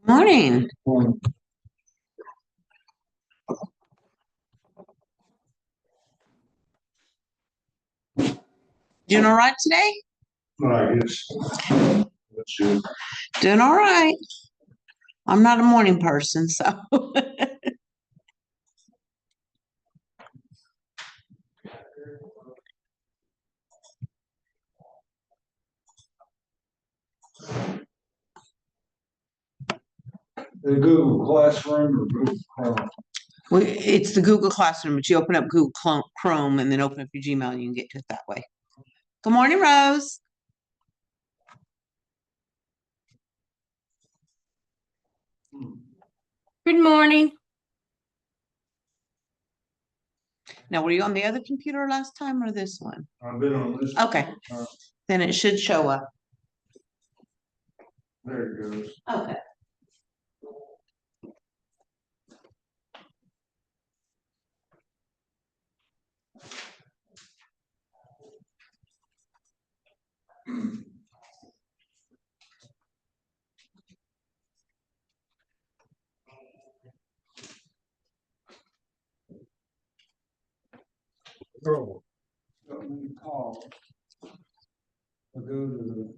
Morning. Doing all right today? I guess. That's good. Doing all right. I'm not a morning person, so. The Google Classroom or Google Chrome? It's the Google Classroom, but you open up Google Chrome and then open up your Gmail and you can get to it that way. Good morning, Rose. Good morning. Now, were you on the other computer last time or this one? I've been on this. Okay. Then it should show up. There it goes. Okay. Oh. Got me a call. I go to the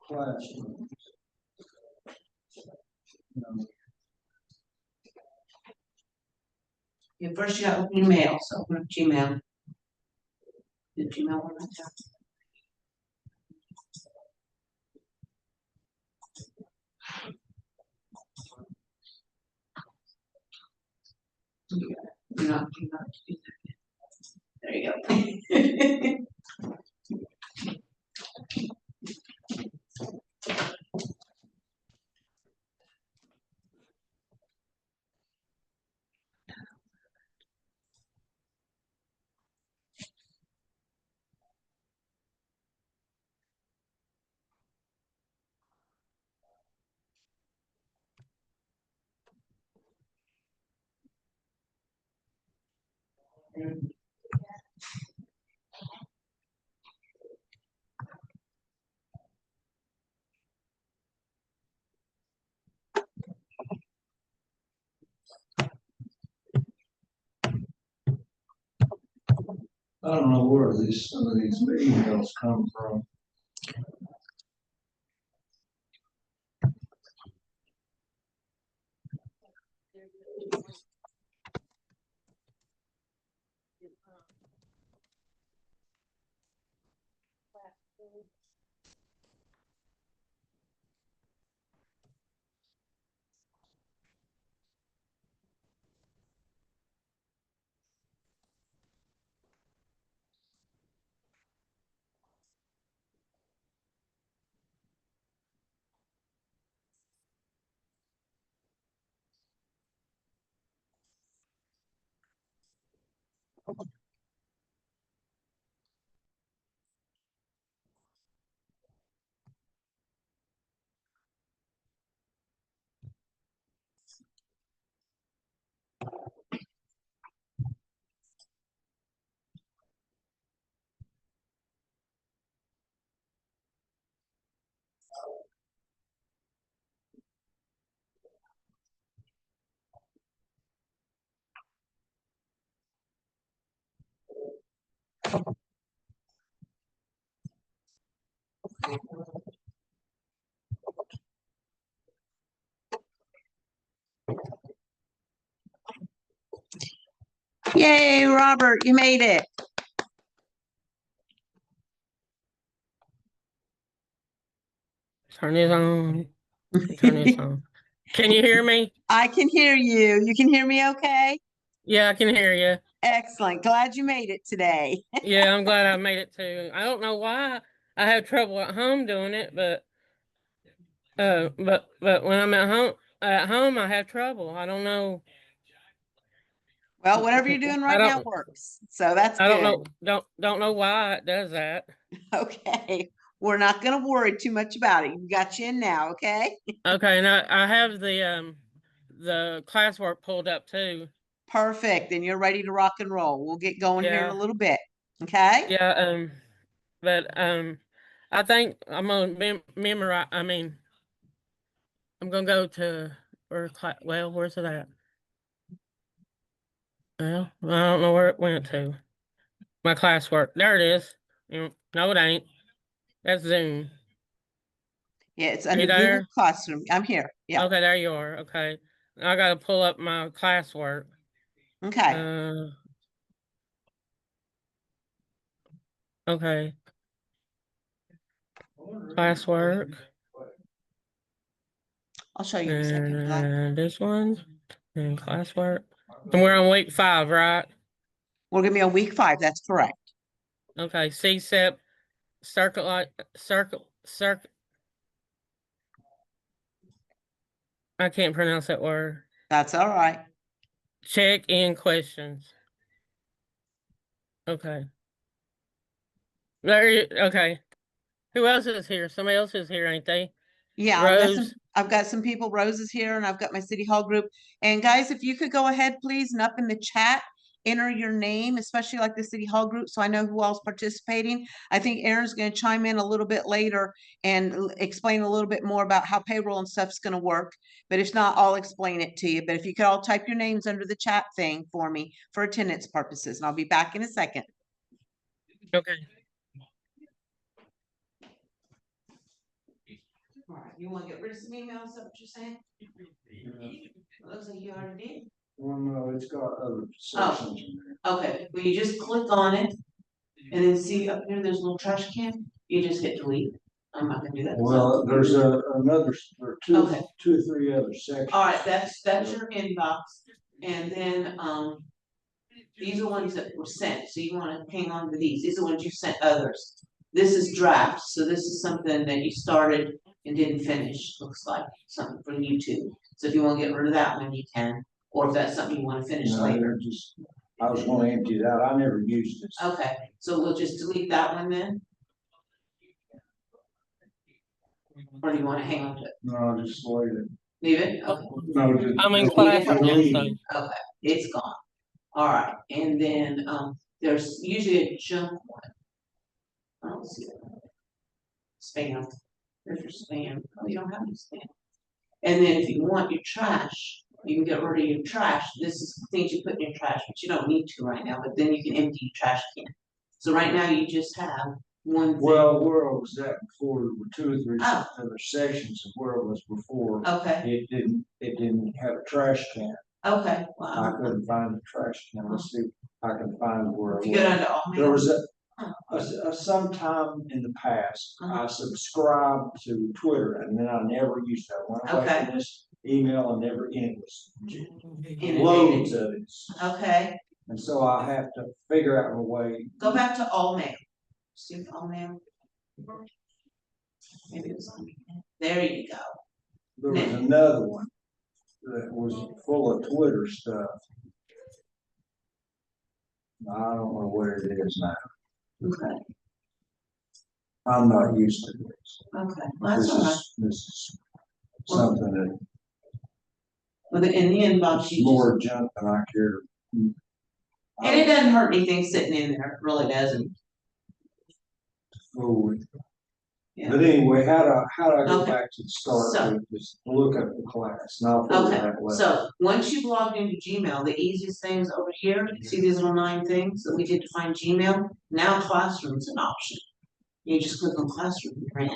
classroom. Yeah, first you got to open your mail, so open up Gmail. The Gmail one right there. You're not. There you go. I don't know where some of these emails come from. Yay, Robert, you made it. Turn it on. Turn it on. Can you hear me? I can hear you. You can hear me okay? Yeah, I can hear you. Excellent. Glad you made it today. Yeah, I'm glad I made it too. I don't know why I have trouble at home doing it, but when I'm at home I have trouble. I don't know. Well, whatever you're doing right now don't- works. So that's I good. don't know why it does that. Okay. We're not gonna worry too much about it. You got you in now, okay? Okay, and I have the classwork pulled up too. Perfect. Then you're ready to rock and roll. We'll get going here in a Yeah. little bit. Okay? Yeah, but I think I'm gonna memorize. I mean, I'm gonna go to where's it at? Well, I don't know where it went to. My classwork. There it is. No, it ain't. That's Zoom. Yeah, it's Are under you Google there? Classroom. I'm here. Yeah. Okay, there you are. Okay, I gotta pull up my classwork. Okay. Okay, classwork, I'll show you in a second. if you like. and this one, and classwork. And we're on week 5, right? We're gonna be on week 5. That's correct. Okay, CSEP, circle. I can't pronounce that word. That's all right. Check in questions. Okay. Okay. Who else is here? Somebody else is here, ain't they? Yeah, Rose. I've got some people. Rose is here and I've got my city hall group. And guys, if you could go ahead, please, and up in the chat, enter your name, especially like the city hall group, so I know who all's participating. I think Aaron's going to chime in a little bit later and explain a little bit more about how payroll and stuff's going to work. But if not, I'll explain it to you. But if you could all type your names under the chat thing for me for attendance purposes, and I'll be back in a second. Okay. All right, you want to get rid of some emails? Is that what you're saying? Looks like you already did. Well, no, it's got other sections in there. Okay, well, you just click on it and then see up here, there's a little trash can. You just hit delete. I'm not gonna do that. Well, there's another, there are Okay. two or three other sections. All right, that's your inbox. And then, these are ones that were sent. So you want to hang on to these. These are ones you sent others. This is drafts. So this is something that you started and didn't finish, looks like something from YouTube. So if you want to get rid of that one, you can. Or if that's something you want to finish No, later. I was gonna empty it out. I never used it. Okay, so we'll just delete that one then? Or do you want to hang on to it? No, just leave it. Leave it? Okay. No, just. I'm in Delete class it. right now, so. Okay, it's gone. All right, and then, there's usually a junk one. I don't see it. Spam. There's your spam. Oh, you don't have any spam. And then if you want your trash, you can get rid of your trash. This is things you put in your trash, but you don't need to right now, but then you can empty your trash can. So right now you just have one thing. Well, where I was at before, there were 2 or 3 Oh. other sections of where it was before. Okay, It didn't have a trash can. okay. I Well, couldn't find the trash can. Let's see if I can find where it if you go was. down to all There was mail. a sometime in the past, Uh-huh. I subscribed to Twitter and then I never used that. Went away Okay. from this email and never, and it was Inundated. loads of it. Okay, And so I have to figure out a way. go back to all mail. See all mail. Maybe it was on. There you go. There was another one that was full of Twitter stuff. I don't know where it is now. Okay, I'm not used to this. okay. Well, that's all right. This is something that Well, in the inbox, is you more junk than I care. and it doesn't hurt anything sitting in there. It really doesn't. Fool with. Yeah. But anyway, how do I go Okay. back to the start So- with this, look at the class, and I'll put Okay, that way. so once you've logged into Gmail, the easiest thing is over here. See these little 9 things that we did to find Gmail? Now Classroom's an option. You just click on Classroom and you're in.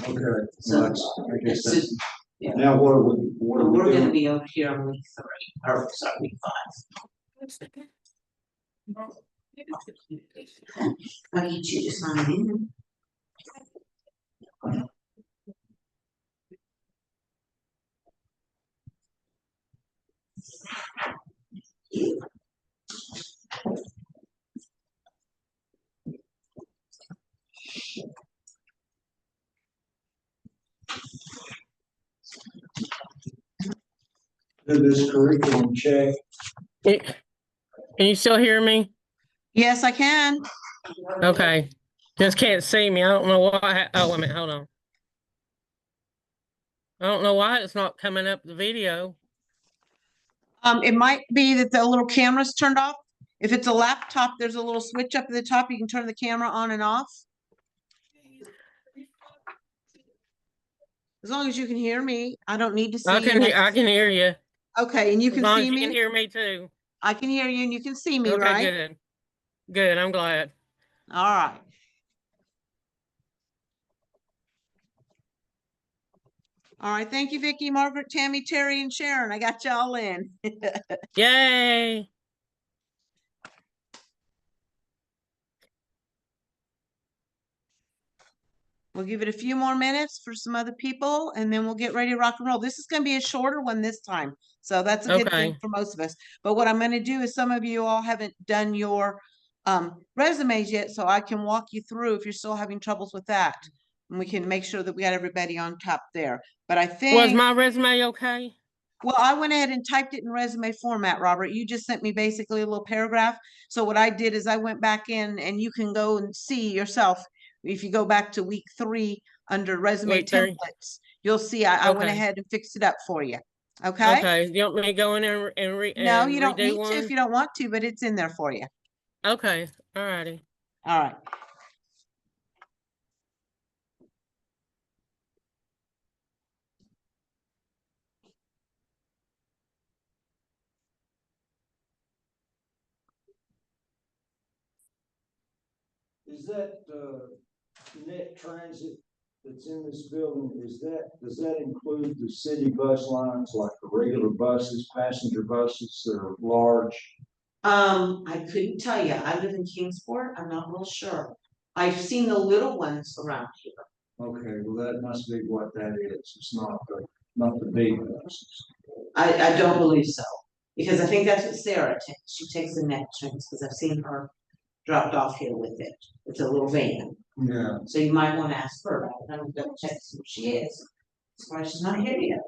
Okay, So, well, I guess it's that's, just- yeah. now what are we We're gonna doing? be over here on week 3, or sorry, week 5. I need you to sign in. Do this curriculum check Can you still hear me? Yes, I can. Okay. Just can't see me. I don't know why. Oh, wait a minute. Hold on. I don't know why it's not coming up the video. It might be that the little camera's turned off. If it's a laptop, there's a little switch up at the top. You can turn the camera on and off. As long as you can hear me, I don't need to see I you. can I can hear you. Okay, and you As can long see as you can me? hear me too. I can hear you and you can see me, Okay, right? good. Good. I'm glad. All right. All right, thank you, Vicky, Margaret, Tammy, Terry, and Sharon. I got y'all in. Yay. We'll give it a few more minutes for some other people and then we'll get ready to rock and roll. This is going to be a shorter one this time. So that's a good thing Okay. for most of us. But what I'm going to do is some of you all haven't done your resumes yet, so I can walk you through if you're still having troubles with that. And we can make sure that we got everybody on top there. But I Was think, my resume okay? well, I went ahead and typed it in resume format, Robert. You just sent me basically a little paragraph. So what I did is I went back in and you can go and see yourself. If you go back to week 3 under resume Wait, 30. templates, you'll see I went Okay. ahead and fixed it up for you. Okay? Okay. You want me to go in there and No, you don't redo need to if one? you don't want to, but it's in there for you. Okay. All righty. All right. Is that, net transit that's in this building, does that include the city bus lines, like the regular buses, passenger buses that are large? I couldn't tell you. I live in Kingsport. I'm not real sure. I've seen the little ones around here. Okay, well, that must be what that is. It's not the big buses. I don't believe so. Because I think that's what Sarah takes. She takes the net trains because I've seen her dropped off here with it. It's a little van. Yeah. So you might want to ask her about it. I'm gonna double check to see who she is. That's why she's not here yet.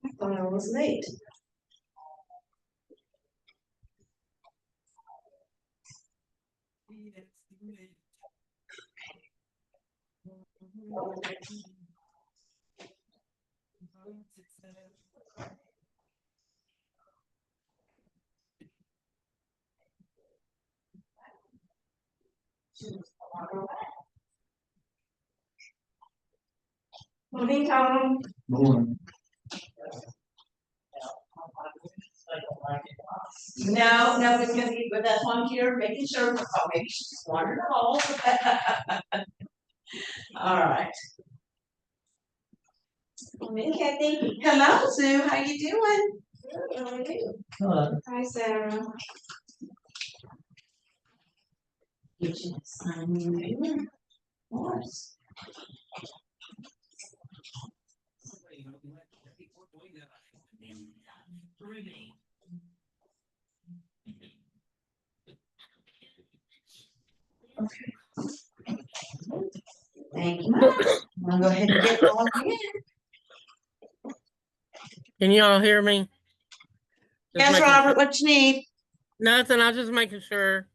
I thought I was late. Morning, Tom. Morning. No, it's gonna be, but that's one here, making sure, oh, maybe she's just wandered the hall. All right. Morning, Kathy. Hello, Sue, how you doing? Good, how are you? Hello. Hi, Sarah. Get you sign in. Of course. Thank you much. I'm gonna go ahead and get logged in. Can you all hear me? Just Yes, making Robert, sure. what you need? Nothing. I was just making sure.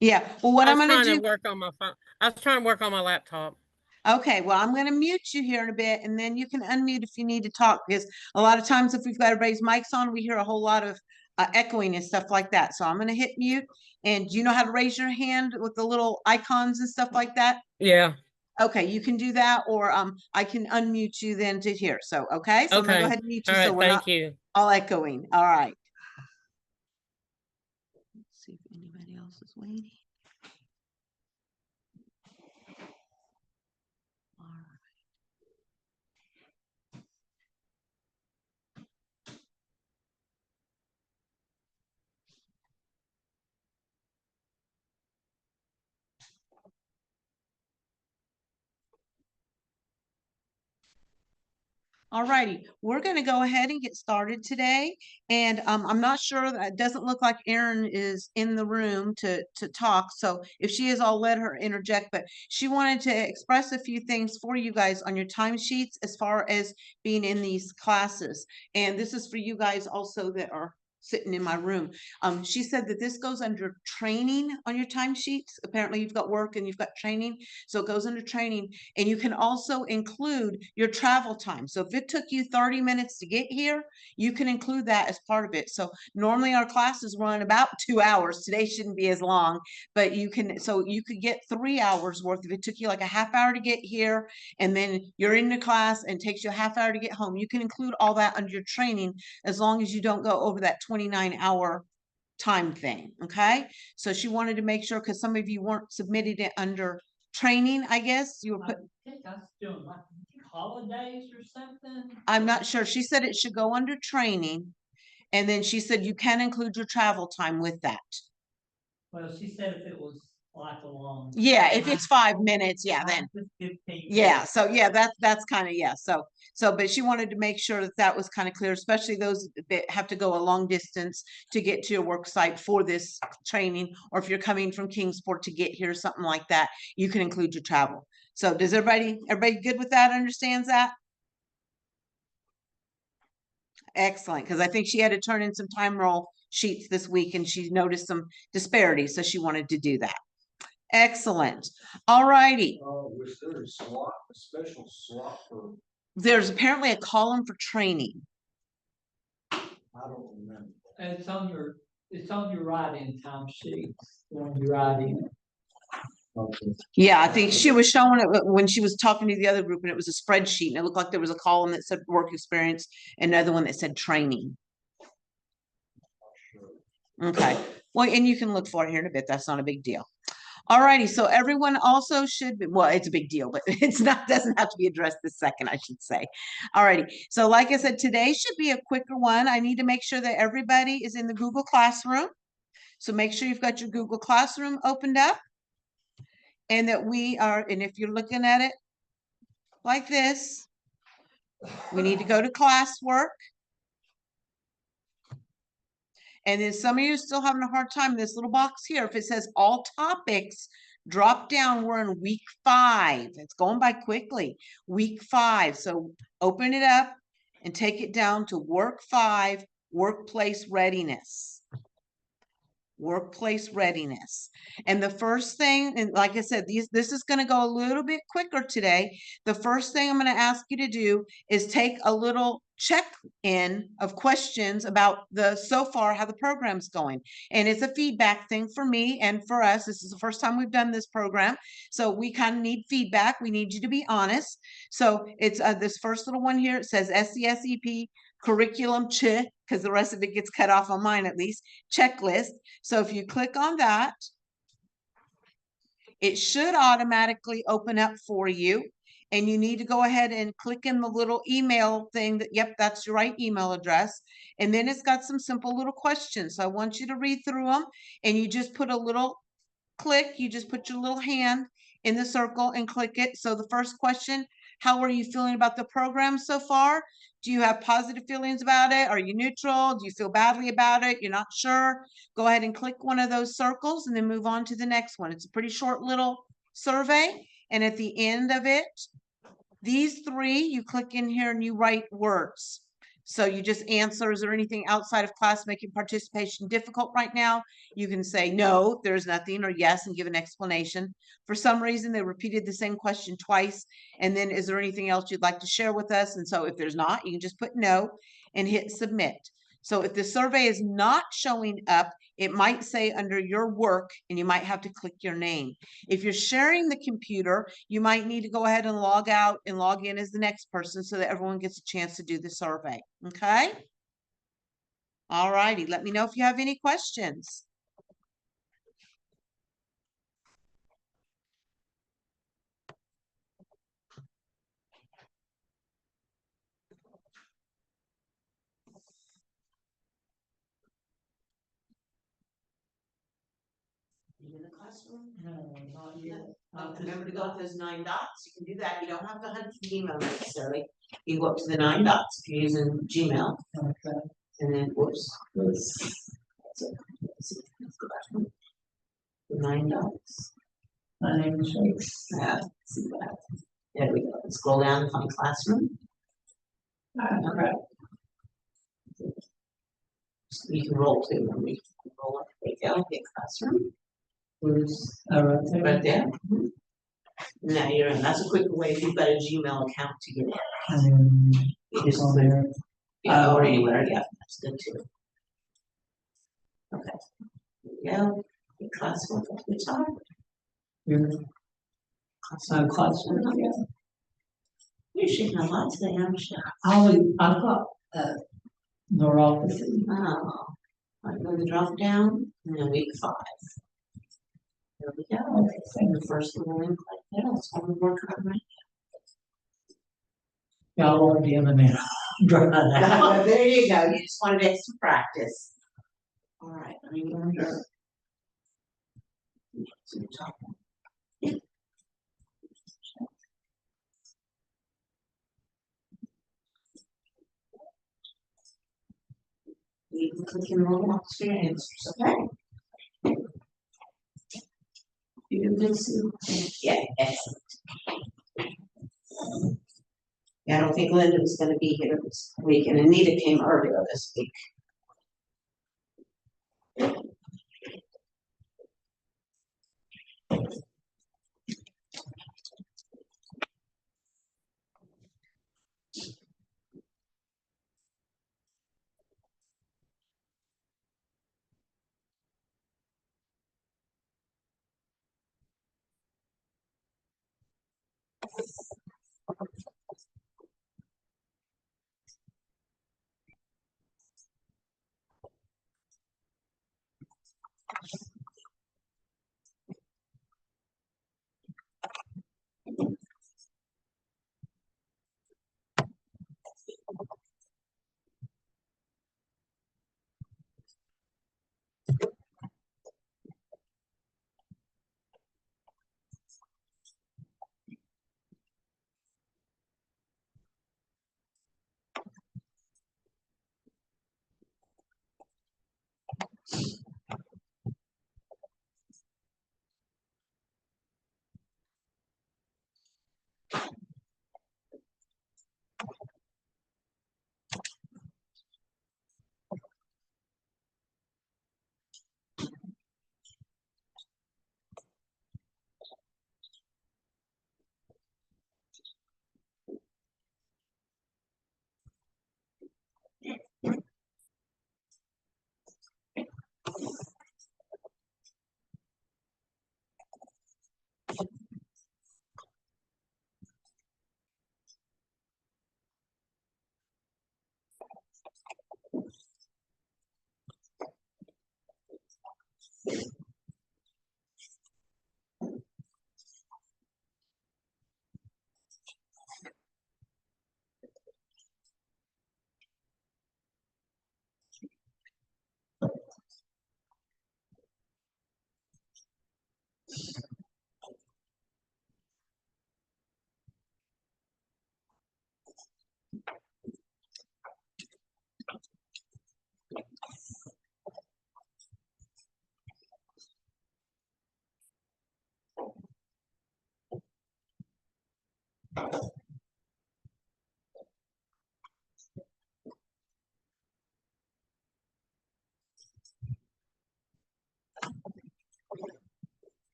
Yeah, well, what I I'm was gonna trying do. to work on my phone. I was trying to work on my laptop. Okay, well, I'm gonna mute you here in a bit and then you can unmute if you need to talk because a lot of times if we've got everybody's mics on, we hear a whole lot of echoing and stuff like that. So I'm going to hit mute. And do you know how to raise your hand with the little icons and stuff like that? Yeah. Okay, you can do that, or I can unmute you then to hear. So, okay, so I'm gonna go Okay. ahead and mute you All so right. we're not Thank you. all echoing. All right. Let's see if anybody else is waiting. All right. All righty, we're going to go ahead and get started today. And I'm not sure that it doesn't look like Erin is in the room to talk. So if she is, I'll let her interject. But she wanted to express a few things for you guys on your timesheets as far as being in these classes. And this is for you guys also that are sitting in my room. She said that this goes under training on your timesheets. Apparently you've got work and you've got training. So it goes under training, and you can also include your travel time. So if it took you 30 minutes to get here, you can include that as part of it. So normally our classes run about 2 hours. Today shouldn't be as long, but you can, so you could get 3 hours worth. If it took you like a half hour to get here, and then you're in the class and takes you a half hour to get home, you can include all that under your training, as long as you don't go over that 29-hour time thing. Okay, so she wanted to make sure, because some of you weren't submitted it under training, I guess you were put. I think that's doing like holidays or something. I'm not sure. She said it should go under training, and then she said you can include your travel time with that. Well, she said if it was like a long. Yeah, if it's 5 minutes, yeah, then 15 yeah. minutes. So yeah, that's kind of, yeah. So but she wanted to make sure that that was kind of clear, especially those that have to go a long distance to get to your work site for this training, or if you're coming from Kingsport to get here, something like that, you can include your travel. So does everybody good with that? Understands that? Excellent, because I think she had to turn in some time roll sheets this week and she noticed some disparities, so she wanted to do that. Excellent. All righty. Was there a special slot for, There's apparently a column for training. I don't remember. It's on your write-in time sheet when you write in. Okay. Yeah, I think she was showing it when she was talking to the other group, and it was a spreadsheet, and it looked like there was a column that said work experience and another one that said training. Okay, well, and you can look for it here in a bit. That's not a big deal. All righty, so everyone also should be, well, it's a big deal, but it's not, doesn't have to be addressed this second, I should say. All righty, so like I said, today should be a quicker one. I need to make sure that everybody is in the Google Classroom. So make sure you've got your Google Classroom opened up, and that we are, and if you're looking at it like this, we need to go to classwork. And then some of you are still having a hard time, this little box here, if it says all topics, drop down, we're in week 5. It's going by quickly. Week 5. So open it up and take it down to work 5, workplace readiness. Workplace readiness. And the first thing, and like I said, this is going to go a little bit quicker today. The first thing I'm going to ask you to do is take a little check-in of questions about so far how the program's going. And it's a feedback thing for me and for us. This is the first time we've done this program, so we kind of need feedback. We need you to be honest. So it's this first little one here. It says SCSEP curriculum check, because the rest of it gets cut off on mine at least, checklist. So if you click on that, it should automatically open up for you. And you need to go ahead and click in the little email thing that, yep, that's your right email address. And then it's got some simple little questions. So I want you to read through them, and you just put a little click, you just put your little hand in the circle and click it. So the first question, how are you feeling about the program so far? Do you have positive feelings about it? Are you neutral? Do you feel badly about it? You're not sure? Go ahead and click one of those circles and then move on to the next one. It's a pretty short little survey. And at the end of it, these 3, you click in here and you write words. So you just answer, is there anything outside of class making participation difficult right now? You can say no, there's nothing, or yes, and give an explanation. For some reason, they repeated the same question twice. And then, is there anything else you'd like to share with us? And so if there's not, you can just put no and hit submit. So if the survey is not showing up, it might say under your work and you might have to click your name. If you're sharing the computer, you might need to go ahead and log out and log in as the next person so that everyone gets a chance to do the survey. Okay? All righty. Let me know if you have any questions. You in the classroom? No, not yet. Remember to go to those 9 dots. You can do that. You don't have to hunt for Gmail necessarily. You go up to the 9 dots if you're using Gmail, Okay. and then whoops. That's it. Let's go back. The 9 dots. My name is Grace. See that. There we go. Scroll down and find classroom. Okay. You can roll too. Remember, you can roll up. There you go. Hit classroom. Where's, Right there. Mhm. Now you're in. That's a quicker way if you've got a Gmail account to get in. You just on click, there. yeah, or anywhere. Yeah, that's good too. Okay. There we go. Hit classroom at the top. Here. Classroom. Classroom. Yeah. You're shaking a lot today, aren't you? I've got, neuropathy. Oh. I'm going to drop down and then week 5. There we go. And the first little link like that. That's how we work on right. Y'all won't be in the minute. Dry that. There you go. You just wanted extra practice. All right. Let me go under. To the top. You can click and roll up to your answers, okay? You do good, Sue? Yeah, excellent. Yeah, I don't think Linda was gonna be here this week, and Anita came earlier this week.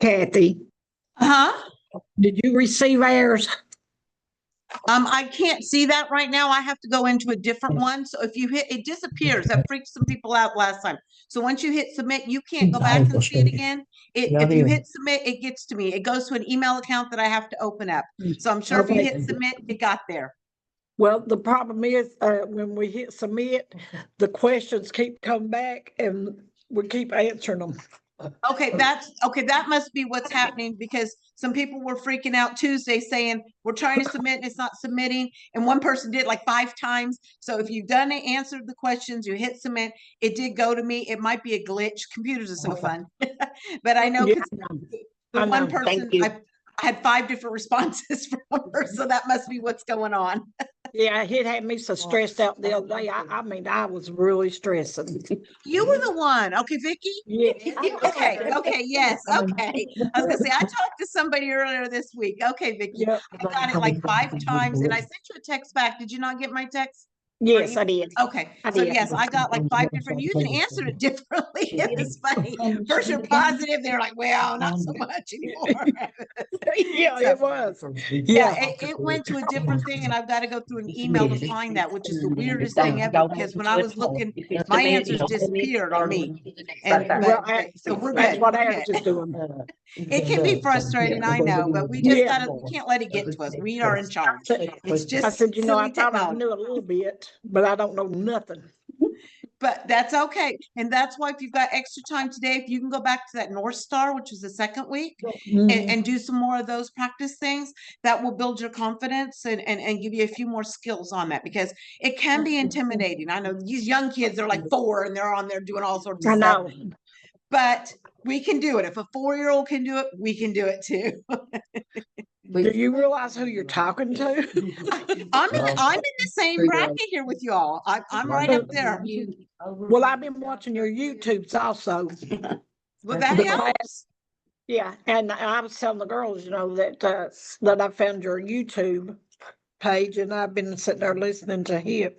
Kathy, Huh? did you receive ours? I can't see that right now. I have to go into a different one. So if you hit, it disappears. That freaked some people out last time. So once you hit submit, you can't go back and see it again. If you hit submit, it gets to me. It goes to an email account that I have to open up. So I'm sure if you Okay. hit submit, it got there. Well, the problem is, when we hit submit, the questions keep coming back and we keep answering them. Okay, that must be what's happening because some people were freaking out Tuesday saying, we're trying to submit and it's not submitting. And one person did like 5 times. So if you've done it, answered the questions, you hit submit, it did go to me. It might be a glitch. Computers are so fun. But I know Yeah, 'cause I the one know. person, I had 5 different responses from her. So that must be what's going on. Yeah, it had me so stressed out the other day. I mean, I was really stressing. You were the one. Okay, Vicky. Yeah. Okay, yes, okay. I was gonna say, I talked to somebody earlier this week. Okay, Vicky, Yep. I got it like 5 times and I sent you a text back. Did you not get my text? Yes, I did. Okay, I so did. yes, I got like 5 different, you even answered it differently. It was funny. First you're positive, they're like, well, not so much anymore. Yeah, So- it was. Yeah, Yeah. it went to a different thing and I've got to go through an email to find that, which is the weirdest thing ever, because when I was looking, my answers disappeared on me. And, Well, so we're that's good. what we're Alex good. is doing. It can be frustrating, I know, but we just Yeah. gotta, we can't let it get to us. We are in charge. It's I just said, you know, I silly thought I technology. knew a little bit, but I don't know nothing. But that's okay. And that's why if you've got extra time today, if you can go back to that North Star, which is the second week, and do some more of those practice things, that will build your confidence and give you a few more skills on that, because it can be intimidating. I know these young kids are like 4 and they're on there doing all sorts of I stuff, know. but we can do it. If a 4-year-old can do it, we can do it too. Do you realize who you're talking to? I'm in the same bracket here with you all. I'm right up there. Well, I've been watching your YouTubes also. Well, that The helps. class. Yeah, and I was telling the girls, you know, that I found your YouTube page and I've been sitting there listening to him.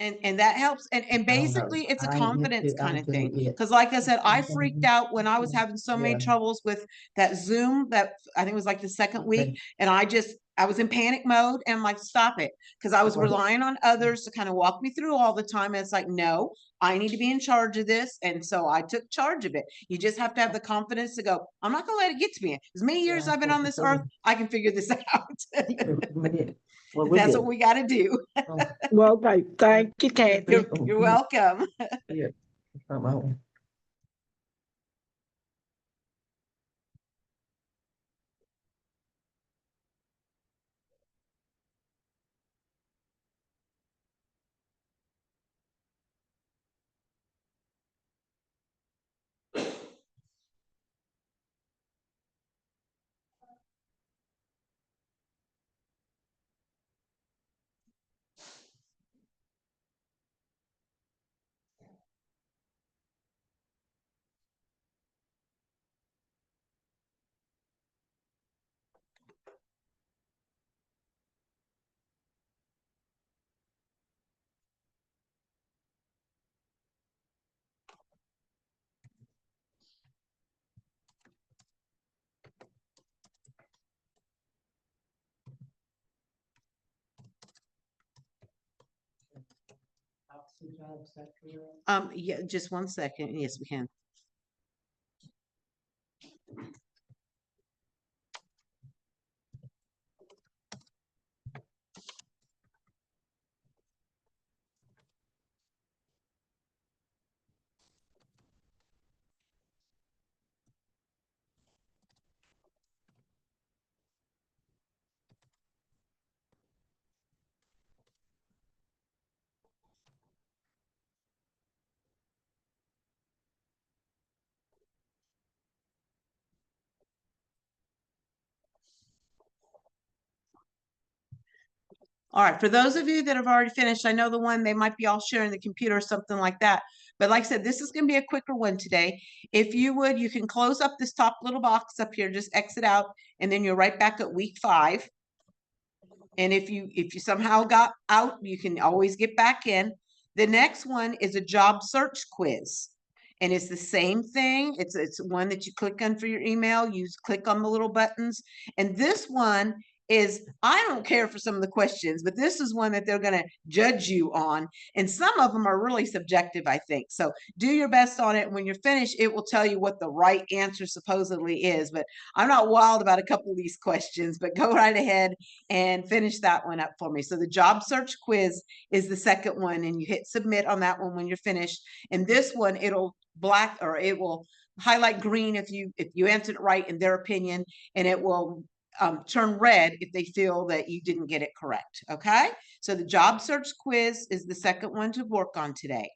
And that helps. And basically it's a confidence kind of thing. Because like I said, I freaked out when I was having so many troubles with that Zoom, that I think it was like the second week. And I was in panic mode and I'm like, stop it. Because I was relying on others to kind of walk me through all the time. And it's like, no, I need to be in charge of this. And so I took charge of it. You just have to have the confidence to go, I'm not gonna let it get to me. As many years I've been on this earth, I can figure this out. That's what we got to do. Well, okay, thank you, Kathy. You're welcome. Yeah, just 1 second. Yes, we can. All right, for those of you that have already finished, I know the one, they might be all sharing the computer or something like that. But like I said, this is going to be a quicker one today. If you would, you can close up this top little box up here, just exit out, and then you're right back at week 5. And if you somehow got out, you can always get back in. The next one is a job search quiz. And it's the same thing. It's one that you click on for your email. You click on the little buttons. And this one is, I don't care for some of the questions, but this is one that they're going to judge you on. And some of them are really subjective, I think. So do your best on it. When you're finished, it will tell you what the right answer supposedly is. But I'm not wild about a couple of these questions, but go right ahead and finish that one up for me. So the job search quiz is the second one, and you hit submit on that one when you're finished. And this one, it'll black, or it will highlight green if you answered it right in their opinion, and it will turn red if they feel that you didn't get it correct. Okay, so the job search quiz is the second one to work on today.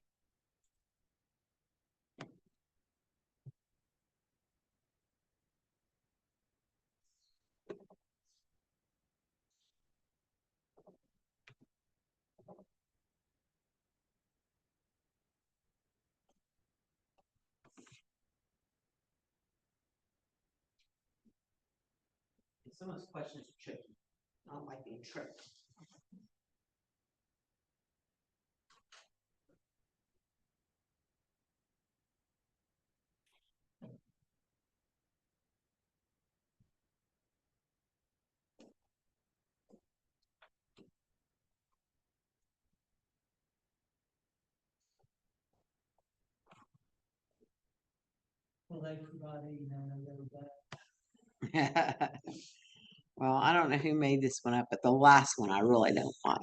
Some of those questions are tricky. I don't like being tricked. Well, they provided, you know, they were back. Well, I don't know who made this one up, but the last one I really don't like.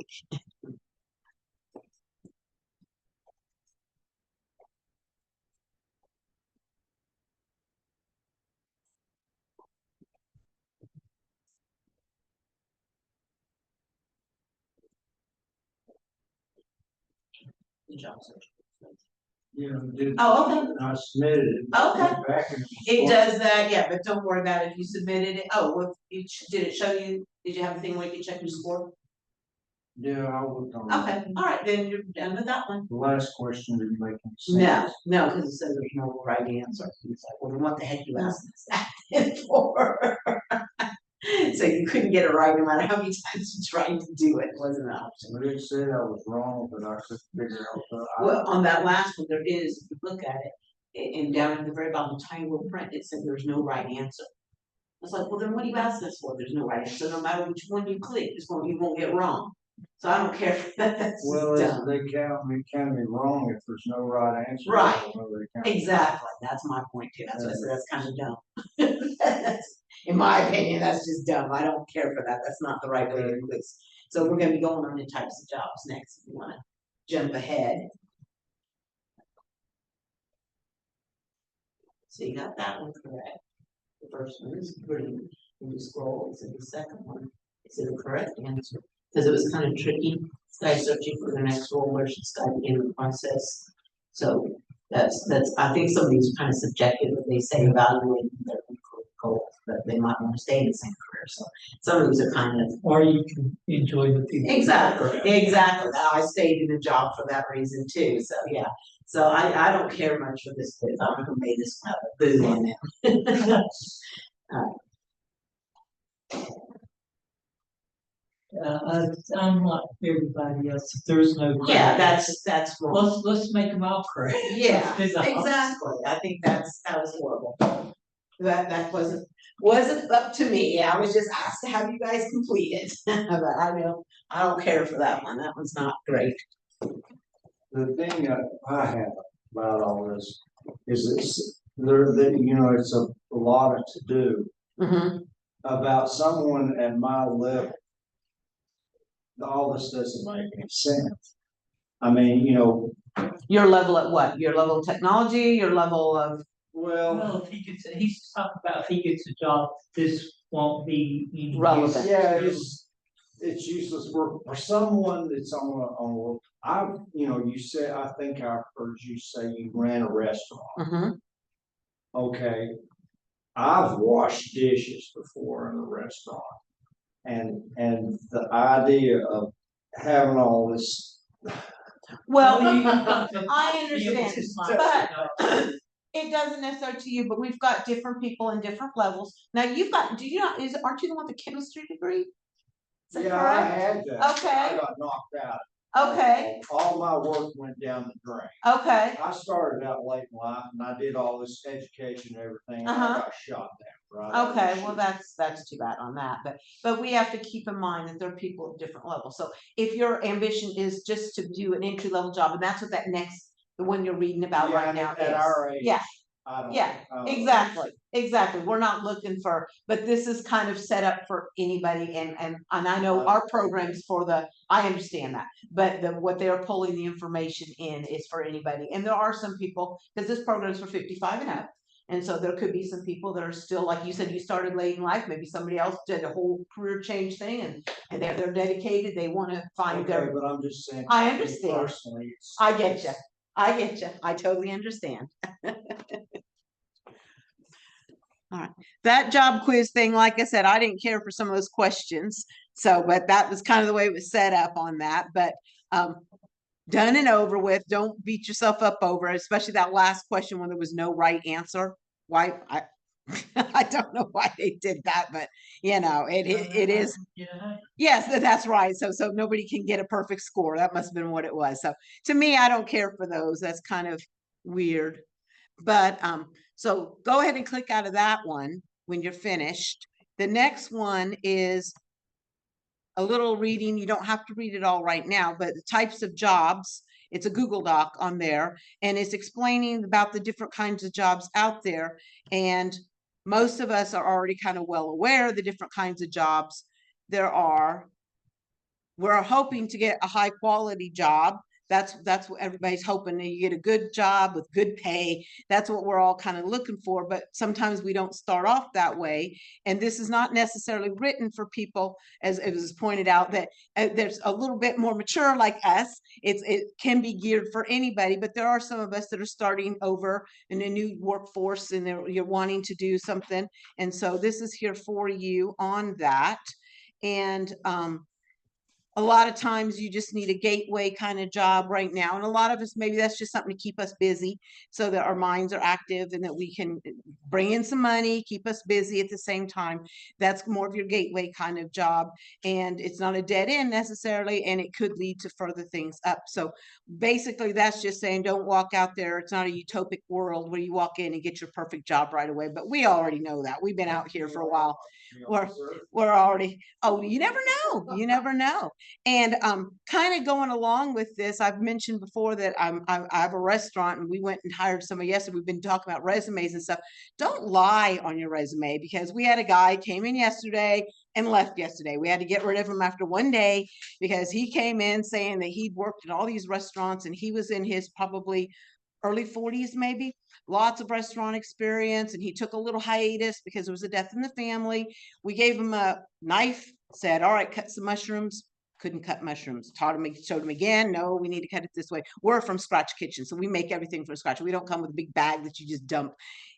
The job search. You know, did. Oh, okay. I submitted it. Okay. Went back and It does that, yeah, but don't worry about it. If you submitted it, oh, what, did it show you, did you have a thing where you could check your score? Yeah, I looked on. it. Okay, all right, then you're done with that one. The last question didn't make any sense. No, because it says there's no right answer. It's like, well, then what the heck you asking that for? So you couldn't get it right no matter how many times you tried to do it, wasn't an option. But it said I was wrong, but I couldn't figure out. Well, on that last one, there is, if you look at it, and down at the very bottom, tiny little print, it said there's no right answer. It's like, well, then what do you ask us for? There's no right answer. No matter which one you click, you won't get wrong. So I don't care if that's Well, just dumb. they count me wrong if there's no right answer. Right. I don't know they count me. Exactly, that's my point too. That's why I said that's kind of dumb. In my opinion, that's just dumb. I don't care for that. That's not the right way to do this. So we're gonna be going on the types of jobs next, if you wanna jump ahead. So you got that one correct. The first one is green. When you scroll, it's in the second one. It's the correct answer. Because it was kind of tricky. This guy's searching for the next role, where should Sky begin the process? So that's I think some of these are kind of subjective, but they say evaluating their goals, but they might want to stay in the same career. So some of these are kind of, Or you can enjoy the people. exactly. I stayed in the job for that reason too. So yeah. So I don't care much for this quiz. I don't know who made this one up, but boo on them. I'm like everybody else, if there's no. Yeah, credit, that's wrong. Let's make them all correct. Yeah, That's all. exactly. I think that was horrible. That wasn't up to me. I was just asked to have you guys complete it. But I don't care for that one. That one's not great. The thing that I have about all this is it's it's a lot to do Mm-hmm. about someone at my level. All this doesn't make any sense. I mean, Your level at what? Your level of technology, your level of, Well, if he gets, he's talking about if he gets a job, this won't be any Relevant. yeah, it's useless for someone that's you said, I think I heard you say you ran a restaurant. mm-hmm. Okay. I've washed dishes before in a restaurant. And the idea of having all this. Well, I I understand, but it doesn't necessarily to you, but we've got different people in different levels. Now aren't you the one with the chemistry degree? Is that Yeah, correct? I had that. Okay. I got knocked out. Okay, All my work went down the drain. okay, I started out late in life and I did all this education and everything, and Uh-huh. I got shot down, right? out of the okay, well, chute. that's too bad on that, but we have to keep in mind that there are people at different levels. So if your ambition is just to do an entry level job, and that's what that next, the one you're reading about Yeah, right and now at is. our age, Yeah, I don't. yeah, I don't exactly, exactly. We're not looking for, but this is kind of set up for anybody, and I know our programs for the, I understand that. But what they're pulling the information in is for anybody, and there are some people, because this program is for 55 and up. And so there could be some people that are still, like you said, you started late in life, maybe somebody else did a whole career change thing, and they're dedicated, they wanna find Okay, their, but I'm just saying. I me understand. Personally, it's. I get you, I get you, I totally understand. All right, that job quiz thing, like I said, I didn't care for some of those questions. So, but that was kind of the way it was set up on that, but, done and over with. Don't beat yourself up over it, especially that last question when there was no right answer. Why, I don't know why they did that, but you know, it is. Yeah. Yes, that's right. So nobody can get a perfect score. That must have been what it was. So to me, I don't care for those. That's kind of weird. But so go ahead and click out of that one when you're finished. The next one is a little reading. You don't have to read it all right now, but the types of jobs. It's a Google Doc on there, and it's explaining about the different kinds of jobs out there. And most of us are already kind of well aware of the different kinds of jobs there are. We're hoping to get a high quality job. That's what everybody's hoping, that you get a good job with good pay. That's what we're all kind of looking for, but sometimes we don't start off that way. And this is not necessarily written for people, as it was pointed out, that there's a little bit more mature like us. It can be geared for anybody, but there are some of us that are starting over in a new workforce, and you're wanting to do something. And so this is here for you on that. And a lot of times you just need a gateway kind of job right now. And a lot of us, maybe that's just something to keep us busy so that our minds are active and that we can bring in some money, keep us busy at the same time. That's more of your gateway kind of job. And it's not a dead end necessarily, and it could lead to further things up. So basically that's just saying, don't walk out there. It's not a utopic world where you walk in and get your perfect job right away. But we already know that. We've been out here for a while. We're already, oh, you never know. You never know. And kind of going along with this, I've mentioned before that I have a restaurant, and we went and hired somebody yesterday. We've been talking about resumes and stuff. Don't lie on your resume, because we had a guy came in yesterday and left yesterday. We had to get rid of him after one day because he came in saying that he'd worked in all these restaurants, and he was in his probably early 40s, maybe, lots of restaurant experience. And he took a little hiatus because there was a death in the family. We gave him a knife, said, all right, cut some mushrooms. Couldn't cut mushrooms. Taught him, showed him again. No, we need to cut it this way. We're from scratch kitchen, so we make everything from scratch. We don't come with a big bag that you just dump.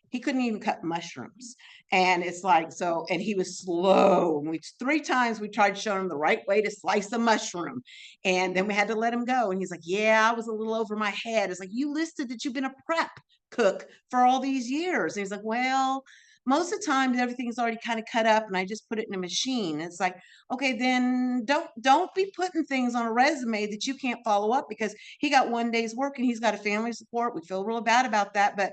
He couldn't even cut mushrooms. And it's like, so, and he was slow. And 3 times we tried showing him the right way to slice a mushroom. And then we had to let him go. And he's like, yeah, I was a little over my head. It's like, you listed that you've been a prep cook for all these years. And he's like, well, most of the time everything's already kind of cut up and I just put it in a machine. It's like, okay, then don't be putting things on a resume that you can't follow up, because he got one day's work and he's got a family support. We feel real bad about that, but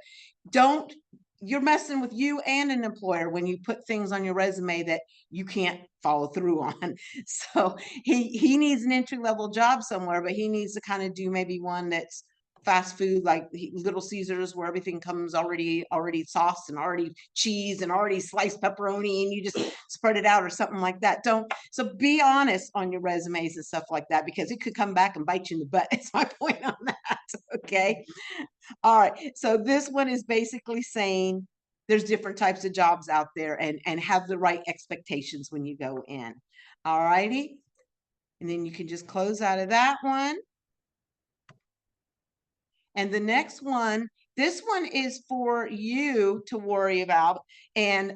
you're messing with you and an employer when you put things on your resume that you can't follow through on. So he needs an entry level job somewhere, but he needs to kind of do maybe one that's fast food, like Little Caesars, where everything comes already sauced and already cheese and already sliced pepperoni, and you just spread it out or something like that. So be honest on your resumes and stuff like that, because it could come back and bite you in the butt. It's my point on that. Okay. All right. So this one is basically saying there's different types of jobs out there, and have the right expectations when you go in. All righty. And then you can just close out of that one. And the next one, this one is for you to worry about. And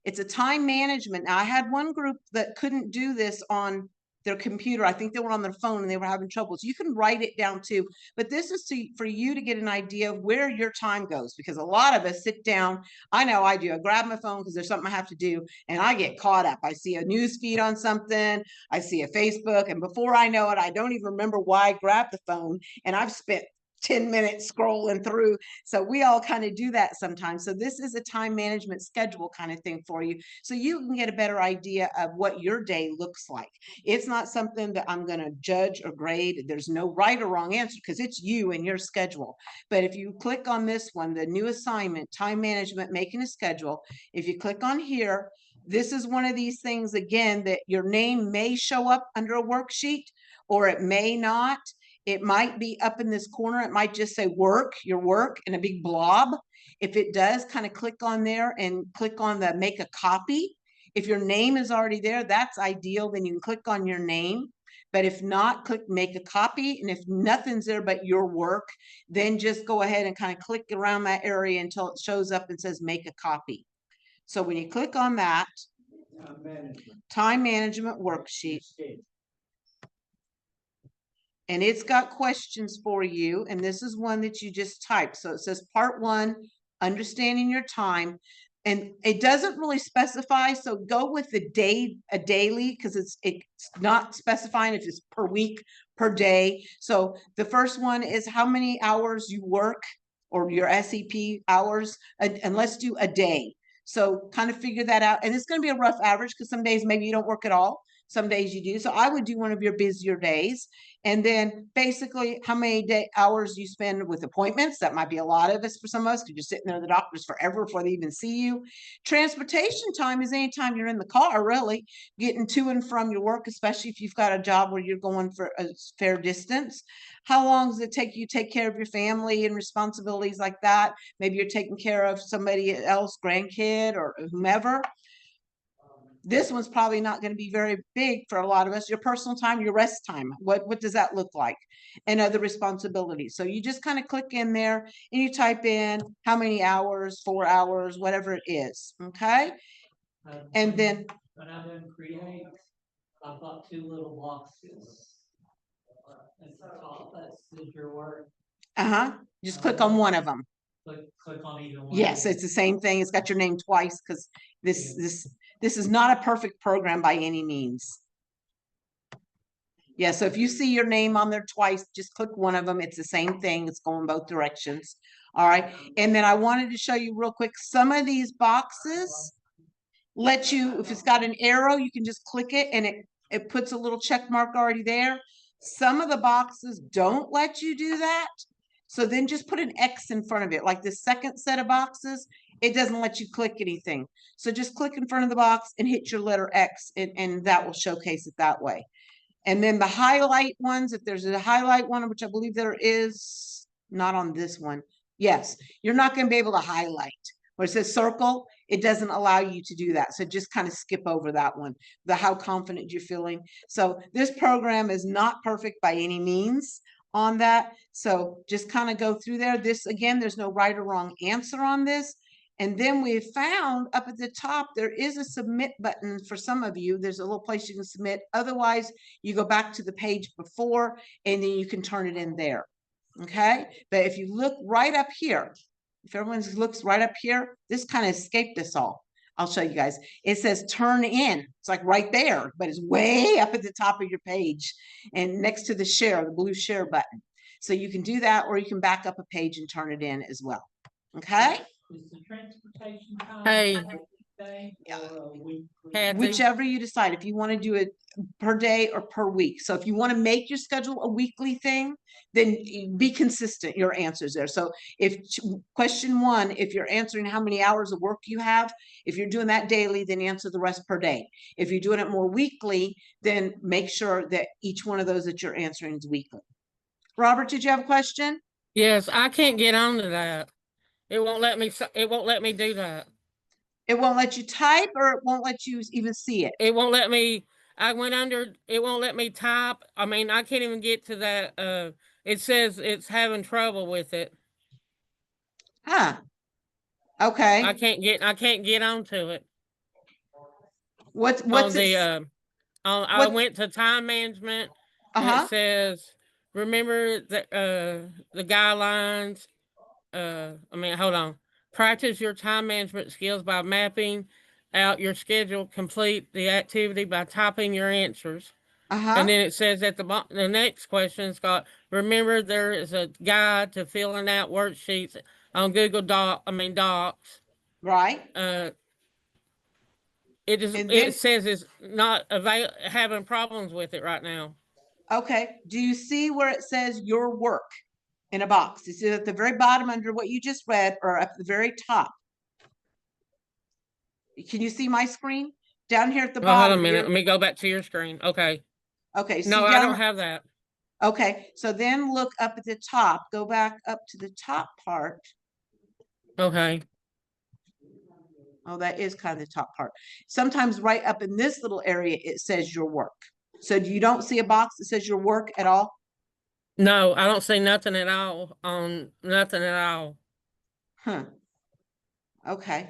it's a time management. Now, I had one group that couldn't do this on their computer. I think they were on their phone and they were having troubles. You can write it down too, but this is for you to get an idea of where your time goes, because a lot of us sit down. I know I do. I grab my phone because there's something I have to do and I get caught up. I see a news feed on something. I see a Facebook, and before I know it, I don't even remember why I grabbed the phone, and I've spent 10 minutes scrolling through. So we all kind of do that sometimes. So this is a time management schedule kind of thing for you, so you can get a better idea of what your day looks like. It's not something that I'm going to judge or grade. There's no right or wrong answer because it's you and your schedule. But if you click on this one, the new assignment, time management, making a schedule, if you click on here, this is one of these things, again, that your name may show up under a worksheet or it may not. It might be up in this corner. It might just say work, your work, in a big blob. If it does, kind of click on there and click on the make a copy. If your name is already there, that's ideal. Then you can click on your name. But if not, click make a copy. And if nothing's there but your work, then just go ahead and kind of click around that area until it shows up and says make a copy. So when you click on that, time management worksheet, and it's got questions for you, and this is one that you just type. So it says part 1, understanding your time, and it doesn't really specify, so go with the day, a daily, because it's not specifying if it's per week, per day. So the first one is how many hours you work, or your SCP hours, and let's do a day. So kind of figure that out, and it's going to be a rough average because some days maybe you don't work at all, some days you do. So I would do one of your busier days. And then basically how many hours you spend with appointments. That might be a lot of us for some of us because you're sitting there in the doctors forever before they even see you. Transportation time is anytime you're in the car, really, getting to and from your work, especially if you've got a job where you're going for a fair distance. How long does it take you to take care of your family and responsibilities like that? Maybe you're taking care of somebody else, grandkid or whomever. This one's probably not going to be very big for a lot of us. Your personal time, your rest time, what does that look like? And other responsibilities. So you just kind of click in there and you type in how many hours, 4 hours, whatever it is. Okay. And then when I'm in create, I've got 2 little boxes. At the top, that's your work. just click on one of them. Click on either one. Yes, it's the same thing. It's got your name twice because this is not a perfect program by any means. Yeah, so if you see your name on there twice, just click one of them. It's the same thing. It's going both directions. All right. And then I wanted to show you real quick, some of these boxes let you, if it's got an arrow, you can just click it and it puts a little check mark already there. Some of the boxes don't let you do that. So then just put an X in front of it. Like the second set of boxes, it doesn't let you click anything. So just click in front of the box and hit your letter X, and that will showcase it that way. And then the highlight ones, if there's a highlight one, which I believe there is, not on this one. Yes, you're not going to be able to highlight. Where it says circle, it doesn't allow you to do that. So just kind of skip over that one, the how confident you're feeling. So this program is not perfect by any means on that. So just kind of go through there. This, again, there's no right or wrong answer on this. And then we found up at the top, there is a submit button for some of you. There's a little place you can submit. Otherwise, you go back to the page before and then you can turn it in there. Okay. But if you look right up here, if everyone looks right up here, this kind of escaped us all. I'll show you guys. It says turn in. It's like right there, but it's way up at the top of your page and next to the share, the blue share button. So you can do that, or you can back up a page and turn it in as well. Okay. Is the transportation time Hey. a weekday or a weekly? Kathy. Whichever you decide, if you want to do it per day or per week. So if you want to make your schedule a weekly thing, then be consistent, your answers there. So if question 1, if you're answering how many hours of work you have, if you're doing that daily, then answer the rest per day. If you're doing it more weekly, then make sure that each one of those that you're answering is weekly. Robert, did you have a question? Yes, I can't get onto that. It won't let me do that. It won't let you type, or it won't let you even see it? It won't let me. I went under. It won't let me type. I mean, I can't even get to that. It says it's having trouble with it. Huh. Okay. I can't get onto it. What's on it? the I What? went to time management and it Uh-huh, says, remember the guidelines. Hold on. Practice your time management skills by mapping out your schedule. Complete the activity by typing your answers. And uh-huh, then it says at the next question, it's got, remember there is a guide to filling out worksheets on Google Docs. right. And It then, says it's not having problems with it right now. okay, do you see where it says your work in a box? It's at the very bottom under what you just read or at the very top. Can you see my screen? Down here at the Well, hold on a bottom, minute. you're, Let me go back to your screen. Okay. okay, No, see I down, don't have that. okay, so then look up at the top, go back up to the top part. Okay. Oh, that is kind of the top part. Sometimes right up in this little area, it says your work. So you don't see a box that says your work at all? No, I don't see nothing at all on nothing at all. Huh. Okay,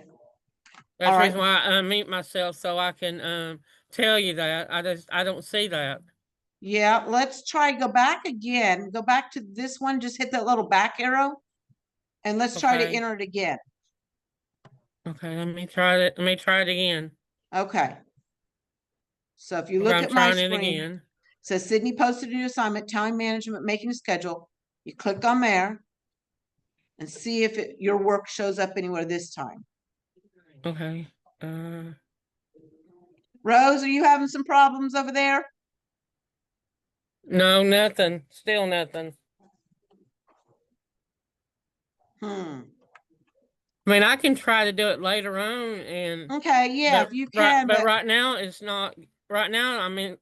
That's all the right. reason why I unmute myself so I can tell you that. I don't see that. Yeah, let's try, go back again, go back to this one, just hit that little back arrow. And let's try to Okay. enter it again. Okay, let me try it. Let me try it again. Okay. So if you Okay, look I'm at my trying it screen, again. says Sydney posted a new assignment, time management, making a schedule. You click on there and see if your work shows up anywhere this time. Okay. Uh Rose, are you having some problems over there? no, nothing. Still nothing. Hmm. I mean, I can try to do it later on and Okay, yeah, if you can, but but right now it's not right now I'm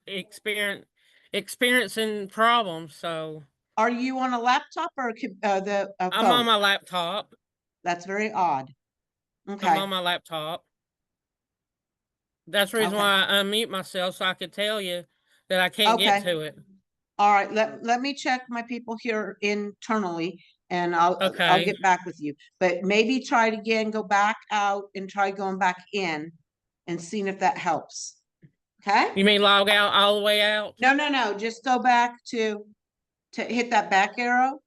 experiencing problems, so are you on a laptop or the I'm on phone? my laptop. That's very odd. I'm Okay, on my laptop. That's the reason okay, why I unmute myself so I could tell you that I can't get okay. to it. All right, let me check my people here internally and I'll Okay. get back with you. But maybe try it again, go back out and try going back in and seeing if that helps. Okay? You mean log out all the way out? No, just go back to hit that back arrow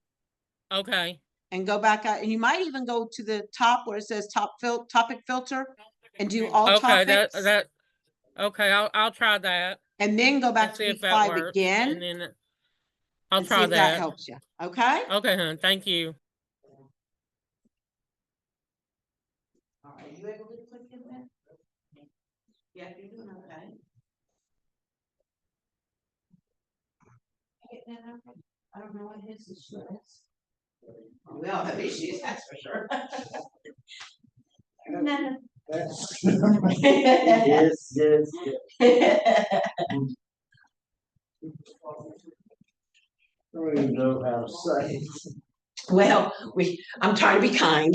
Okay. and go back out. And you might even go to the top where it says topic filter and do all Okay, topics okay, I'll try that and then go and back to see if week that 5 works. again And then I'll and see try if that that. helps you. Okay? Okay, hon. Thank you. All right, you able to click in there? Yeah, you're doing okay. I don't know what his issue is. We all have issues, that's for sure. Yes, yes, yes. I don't even know how to say it. Well, I'm trying to be kind.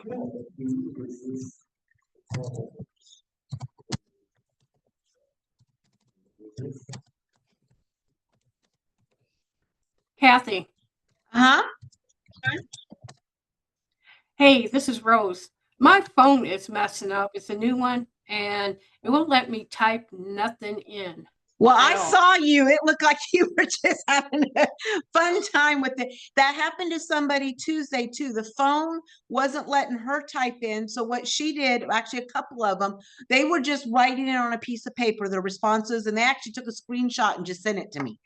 Yeah. Kathy, Huh? hey, this is Rose. My phone is messing up. It's a new one, and it won't let me type nothing in. Well, I at all. saw you. It looked like you were just having a fun time with it. That happened to somebody Tuesday too. The phone wasn't letting her type in. So what she did, actually a couple of them, they were just writing it on a piece of paper, their responses, and they actually took a screenshot and just sent it to me.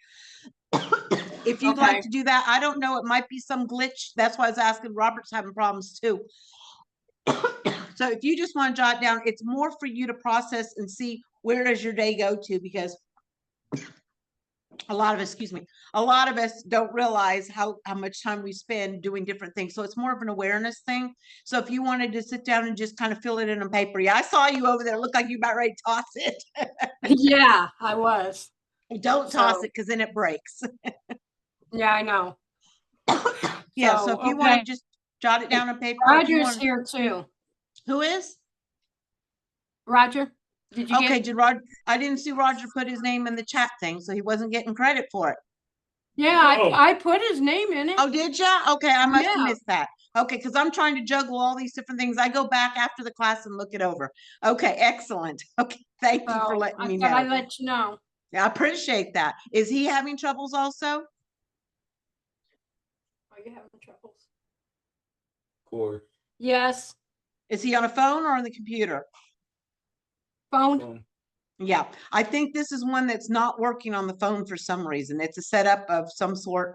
If you'd like Okay. to do that, I don't know, it might be some glitch. That's why I was asking. Robert's having problems too. So if you just want to jot down, it's more for you to process and see where does your day go to, because a lot of us, excuse me, a lot of us don't realize how much time we spend doing different things. So it's more of an awareness thing. So if you wanted to sit down and just kind of fill it in on paper. Yeah, I saw you over there. Looked like you about ready to toss it. Yeah, I was. Don't toss So- it because then it breaks. Yeah, I know. Yeah, so if you want okay. to just jot it down on paper. If you Roger's want, here too. who is? Roger, did you Okay, get? did Roger, I didn't see Roger put his name in the chat thing, so he wasn't getting credit for it. Yeah, I put his name in it. Oh, did ya? Okay, I must have Yeah. missed that. Okay, because I'm trying to juggle all these different things. I go back after the class and look it over. Okay, excellent. Okay, thank you for So letting I me thought I'd know. let you know. Yeah, I appreciate that. Is he having troubles also? Are you having troubles? Or Yes. Is he on a phone or on the computer? Phone. Yeah, I think this is one that's not working on the phone for some reason. It's a setup of some sort.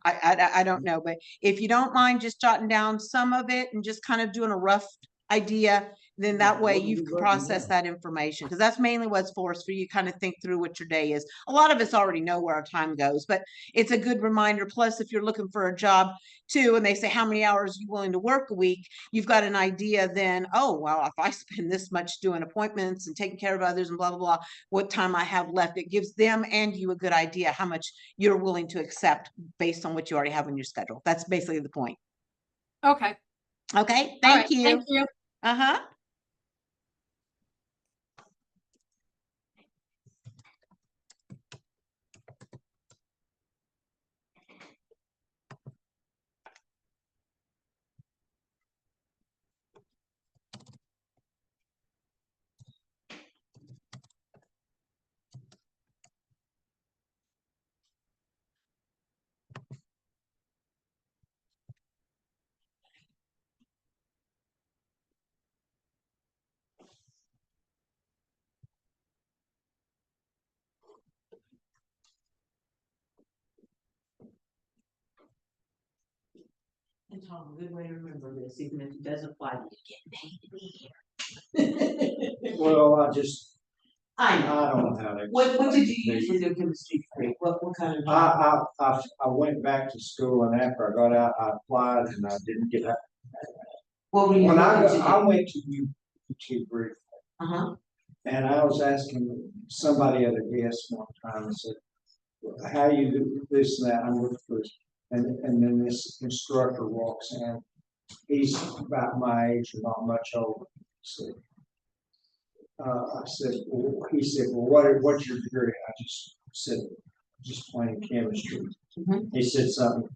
I don't know, but if you don't mind just jotting down some of it and just kind of doing a rough idea, then that way you can process that information, because that's mainly what's for us, for you kind of think through what your day is. A lot of us already know where our time goes, but it's a good reminder. Plus, if you're looking for a job too, and they say how many hours you willing to work a week, you've got an idea then, oh, well, if I spend this much doing appointments and taking care of others and blah, blah, blah, what time I have left. It gives them and you a good idea how much you're willing to accept based on what you already have on your schedule. That's basically the point. Okay. Okay, All thank right, you. Thank you. Uh-huh. And Tom, a good way to remember this, even if it doesn't apply to you, getting paid to be here. Well, I I don't know how to. What did you explain usually do chemistry degree? What kind of? I went back to school, and after I got out, I applied and I didn't get out. What were you When I looking to do? went to UT briefly, Uh-huh. and I was asking somebody at a desk one time, I said, how you do this and that, I'm looking for this. And then this instructor walks in, he's about my age, not much older. So, I said, well, he said, well, what's your degree? I just said, just plain chemistry. Mhm. He said something,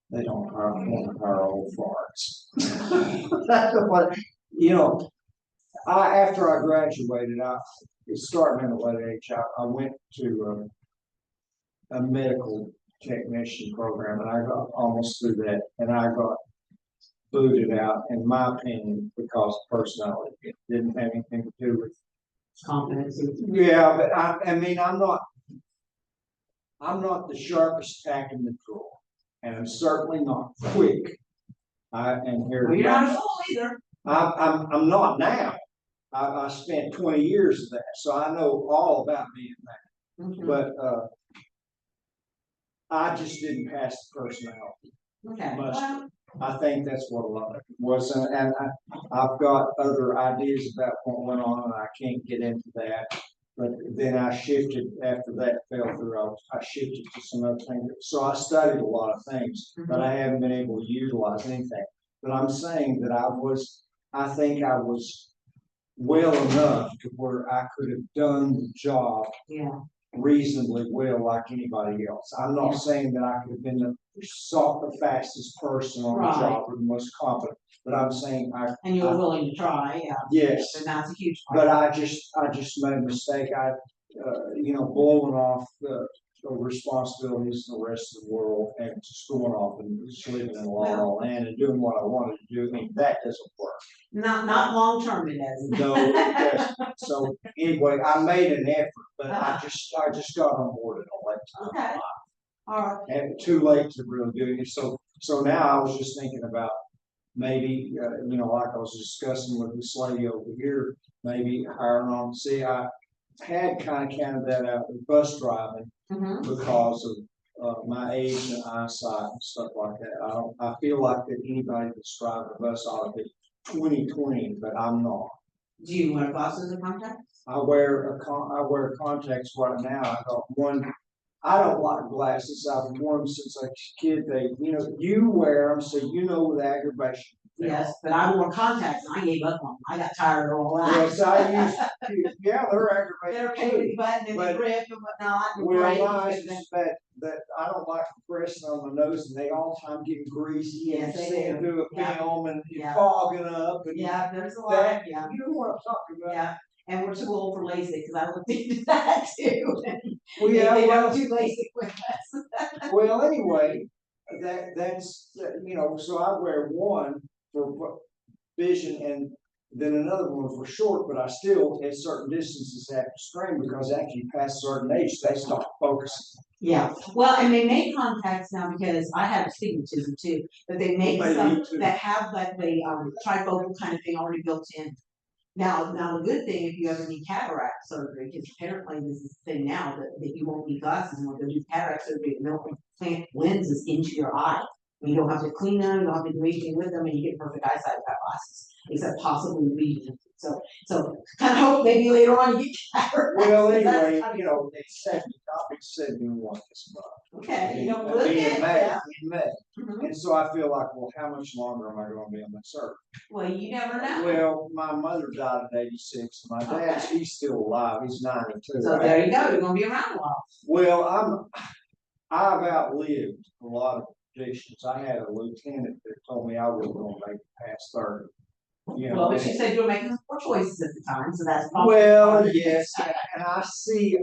they don't want to hire old farts. That's what, you know, after I graduated, starting in the late age, I went to a medical technician program, and I got almost through that, and I got booted out, in my opinion, because of personality. It didn't have anything to do with Competency. yeah, but I mean, I'm not the sharpest tack in the drawer, and I'm certainly not quick. And here. Well, you're not a fool either. I'm not now. I spent 20 years of that, so I know all about being that. Mhm. But I just didn't pass the personality. Okay. Must. Well, I think that's what a lot of it was, and I've got other ideas about what went on, and I can't get into that. But then I shifted after that fell through. I shifted to some other things. So I studied a lot of things, but I haven't been able to utilize anything. But I'm saying that I think I was well enough to where I could have done the job yeah. reasonably well like anybody else. I'm not saying that I could have been the fastest person on the Right. job or the most competent, but I'm saying And you're willing to try, yeah. yes. And that's a huge part. But I just made a mistake. Blowing off the responsibilities of the rest of the world and just going off and just living in La La Land and doing what I wanted to do. I mean, that doesn't work. Not long term it doesn't. No, it doesn't. So anyway, I made an effort, but I just got on board at a late time. Okay. All right. and too late to really do it. So now I was just thinking about maybe, like I was discussing with this lady over here, maybe hiring on, see, I had kind of counted that out with bus driving Mhm. because of my age and eyesight and stuff like that. I feel like that anybody that's driving a bus ought to be 20/20, but I'm not. Do you wear glasses or contacts? I wear contacts right now. I got one. I don't like glasses. I've worn them since I was a kid. You wear them, so you know with aggravation. Yes, but I wore contacts and I gave up on them. I got tired of all that. Well, so I used, yeah, they're aggravating. They're pain in the butt and they But- rip and whatnot. and Well, break nice and- is that I don't like pressing on my nose and they all the time getting greasy and Yes, they seeing do. through a Yeah. film and Yeah. fogging up and Yeah, there's a lot, that, yeah, you know what I'm talking about? yeah. And we're too old for LASIK, cause I looked into that too. Well, They yeah, don't do LASIK with us. well, anyway, that's, so I wear one for vision and then another one for short, but I still, at certain distances, have to strain because after you pass a certain age, they stop focusing. Yeah, well, and they make contacts now because I have astigmatism too, but they make Maybe some too. that have like the trifocal kind of thing already built in. Now, the good thing, if you ever need cataract surgery, because apparently this is the thing now, that you won't need glasses and when they do cataract surgery, they'll implant lenses into your eye. You don't have to clean them, you don't have to do anything with them, and you get perfect eyesight without glasses, except possibly reading. So kind of hope maybe later on you get cataract. Well, That's anyway, kind of- it's 71 this month. Okay, you don't It'll look be at in May, yeah. in May. Mhm. And so I feel like, well, how much longer am I gonna be on this earth? Well, you never know. Well, my mother died at 86, my dad's, Okay. he's still alive, he's 92. So there you go, you're gonna be around a while. Well, I've outlived a lot of predictions. I had a lieutenant that told me I wasn't gonna make it past 30. Well, but you and- said you were making poor choices at the time, so that's probably. Well, part of it. yes, and I see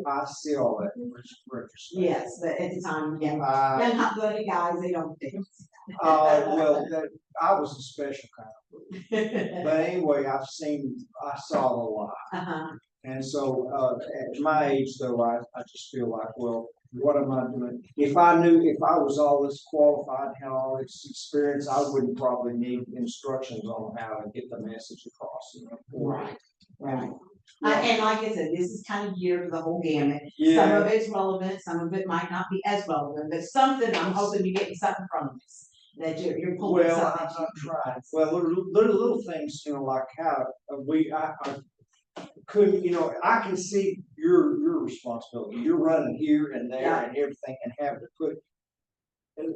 all that in retrospect. Yes, but at the time, yeah, Uh, they're not bloody guys, they don't think. well, I was a special kind. But anyway, I saw a lot. Uh-huh. And so, at my age though, I just feel like, well, what am I doing? If I was all this qualified, had all this experience, I wouldn't probably need instructions on how to get the message across. Right, right. Yeah. And like I said, this is kind of geared to the whole gamut. Some Yeah. of it's relevant, some of it might not be as relevant, but something, I'm hoping you're getting something from this. That you're pulling Well, something. I'm trying. Well, there are little things, like how I couldn't, I can see your responsibility. You're running here and there Yeah. and everything and having to put, and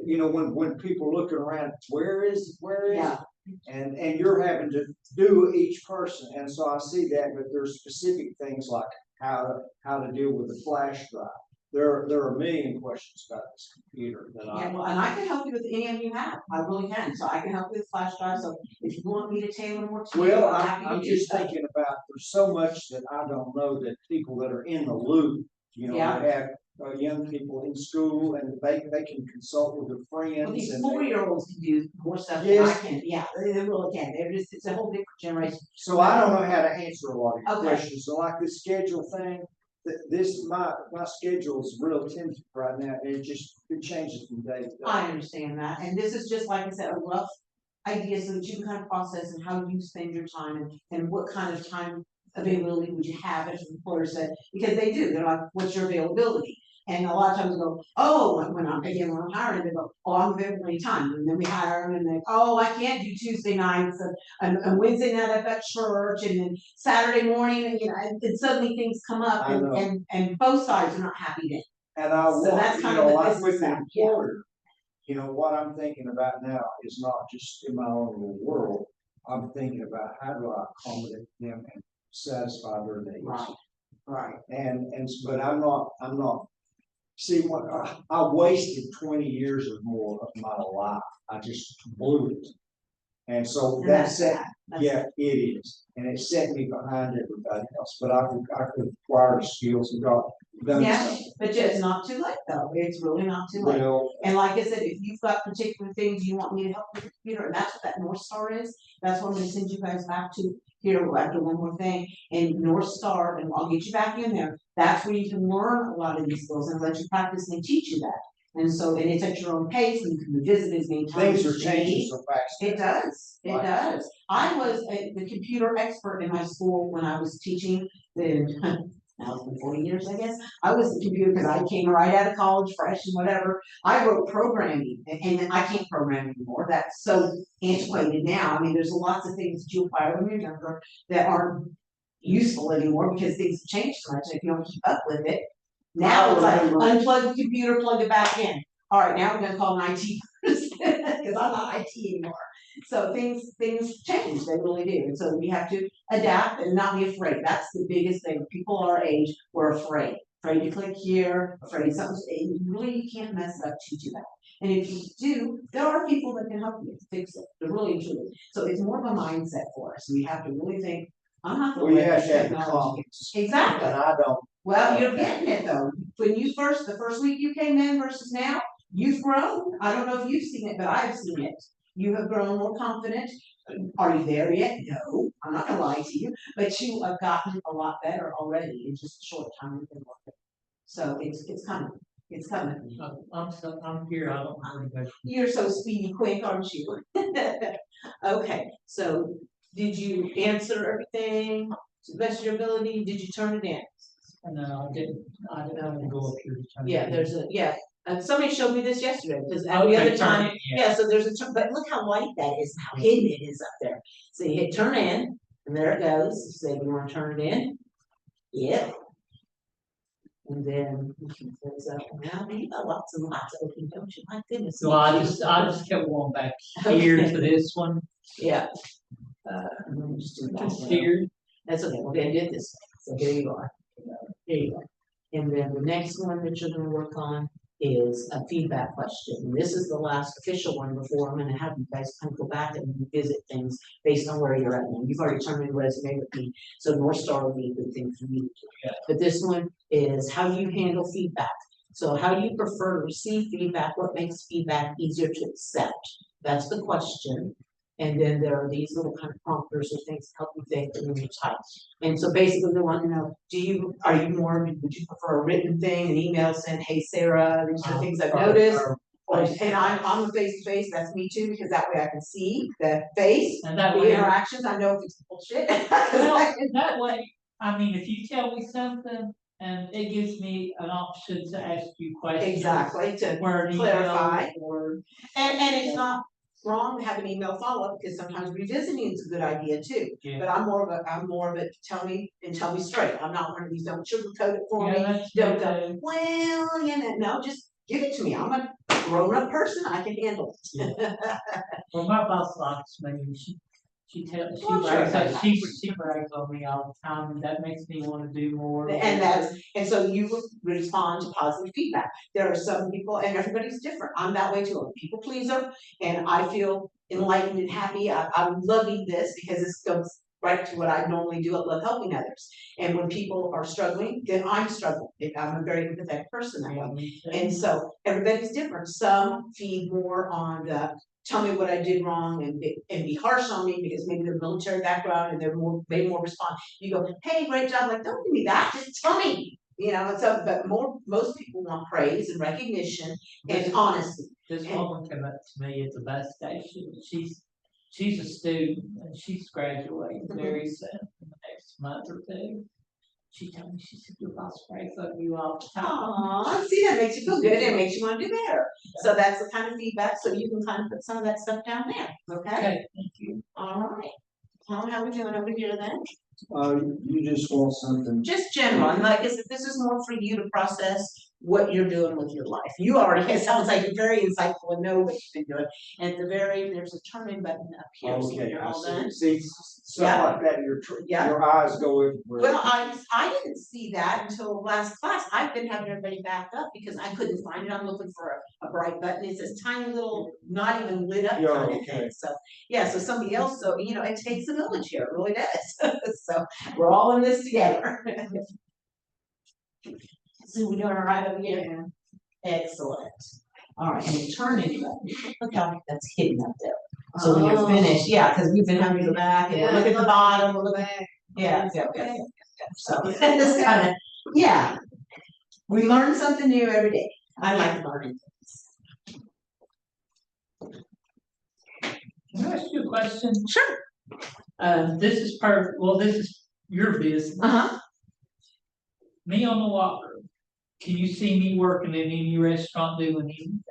when people are looking around, where is Yeah. it? And you're having to do each person. And so I see that, but there's specific things like how to deal with the flash drive. There are a million questions about this computer that Yeah, well, and I can help you with any of you have, I really can, so I can help you with flash drive, so if you want me to tailor more to you. Well, I'm happy to I'm do just so. thinking about, there's so much that I don't know that people that are in the loop, Yeah. they have young people in school and they can consult with their Well, friends these and 4-year-olds can do more stuff than I Yes. can, yeah, they really can, it's a whole different generation. so I don't know how to answer a lot of your Okay. questions. So like this schedule thing, my schedule is real tentative right now. It changes from day to day. I understand that, and this is just, like I said, a rough idea so that you can kind of process and how you spend your time and what kind of time availability would you have, as the employer said, because they do, they're like, what's your availability? And a lot of times they go, oh, when I'm hiring, they go, oh, I'm available anytime, and then we hire them and they, oh, I can't do Tuesday nights, and Wednesday night I've got church, and then Saturday morning, and suddenly things come up, I know. and both sides are not happy then. And I So want, that's kind of the like business with an side, yeah. employer, what I'm thinking about now is not just in my own little world. I'm thinking about how do I accommodate them and satisfy their needs. Right. But I'm not, see, what I wasted 20 years or more of my life. I just blew it. And so And that's it. sad. That's Yeah, it is. And it set me behind everybody else, but I could acquire the skills and got done Yeah, something. but it's not too late though, it's really not too late. Well, And like I said, if you've got particular things you want me to help with the computer, and that's what that North Star is, that's what I'm gonna send you guys back to. Here, we'll have to do one more thing, and North Star, and I'll get you back in there, that's where you can learn a lot of these skills and let you practice and they teach you that. And so, and it's at your own pace, and you can visit as many times Things are as you changing need. so fast. It does, it Right. does. I was the computer expert in my school when I was teaching, then, now it's been 40 years, I guess. I was the computer, because I came right out of college, fresh and whatever. I wrote programming, and I can't program anymore. That's so antiquated now. I mean, there's lots of things that you apply when you're younger that aren't useful anymore because things have changed so much. If you don't keep up with it, now it's like unplug the computer, plug it back in. All right, now we're gonna call an IT person because I'm not IT anymore. So things change, they really do. And so we have to adapt and not be afraid. That's the biggest thing. People our age, we're afraid. Afraid to click here, afraid something's, you can't mess it up too bad. And if you do, there are people that can help you fix it. They're really true. So it's more of a mindset for us. We have to really think, I'm not Well, gonna you let have this to have the technology. confidence. Exactly. And I don't. Well, you're getting it though. When you the first week you came in versus now, you've grown. I don't know if you've seen it, but I've seen it. You have grown more confident. Are you there yet? No, I'm not gonna lie to you, but you have gotten a lot better already in just a short time you've been working. So it's coming. It's coming. I'm here, I don't know anybody. You're so speedy quick, aren't you? Okay, so did you answer everything to the best of your ability? Did you turn it in? No, I didn't have to go up here to turn it Yeah, in. there's somebody showed me this yesterday, because Okay, every other turn time, it, yeah. yeah, so there's but look how light that is, and how hidden it is up there. So you hit turn in, and there it goes, say you wanna turn it in, yep. And then you can close up, now you got lots and lots open, don't you, my goodness. So I just kept going back here to this one, Yeah. And then just do that just one. here. That's okay, we're gonna do it this way, so here you are, here you go. And then the next one that you're gonna work on is a feedback question. And this is the last official one before I'm gonna have you guys kind of go back and revisit things based on where you're at now. You've already turned in a resume with me, so North Star will be a good thing for you. Yeah. But this one is how do you handle feedback? So how do you prefer to receive feedback? What makes feedback easier to accept? That's the question. And then there are these little kind of prompters or things to help you think and then you type. And so basically they want to know, would you prefer a written thing, an email saying, hey, Sarah, these are things I've noticed? And I'm a face to face, that's me too, because that way I can see the face, And that the way, interactions, I know if it's bullshit. well, that way, I mean, if you tell me something and it gives me an option to ask you questions. Exactly, to Where an email clarify. or. And it's not wrong to have an email follow-up, because sometimes revisiting is a good idea too. Yeah. But I'm more of a tell me straight. I'm not one of these, don't sugarcoat it for me. Yeah, that's Don't me go, too. well, no, just give it to me. I'm a grown-up person. I can handle it. Well, my boss likes me, she Well, sure, brags, she brags on me all the time, and that makes me wanna do more. And so you respond to positive feedback. There are some people, and everybody's different. I'm that way too. I'm a people pleaser, and I feel enlightened and happy. I'm loving this because this goes right to what I normally do. I love helping others. And when people are struggling, then I'm struggling. I'm a very empathetic person that way. And so everybody's different. Some feed more on the tell me what I did wrong and be harsh on me because maybe they're military background and they're way more respond. You go, hey, great job. Like, don't give me that. Just tell me. And so, but most people want praise and recognition and honesty. This woman came up to me at the bus station. She's a student and she's graduating very soon in the next month or two. She told me, she said, your boss brags on you all the time. Aw, see, that makes you feel good and makes you want to do better. So that's the kind of feedback. So you can kind of put some of that stuff down there. Okay? Okay, thank you. All right. How are we doing over here then? You just want something. Just general, and like I said, this is more for you to process what you're doing with your life. You already, it sounds like you're very insightful and know what you've been doing. And at the there's a turn-in button up here, so Okay, you're I all done. see, something like that, your eyes go everywhere. Well, I didn't see that until last class. I've been having everybody back up because I couldn't find it. I'm looking for a bright button. It's this tiny little, not even lit up Yeah, kind of okay. thing. So, yeah, so somebody else, so, it takes a village here, it really does. So we're all in this together. So we're doing all right over here? Excellent. All right, and the turn-in button. Look how that's hidden up there. So when you're finished, yeah, because we've been having to go back and look at the bottom, we'll look at. Yeah. So it's kind of, yeah. We learn something new every day. I like learning things. Can I ask you a question? Sure. This is this is your business. Uh-huh. Me on the walker, can you see me working in any restaurant doing anything?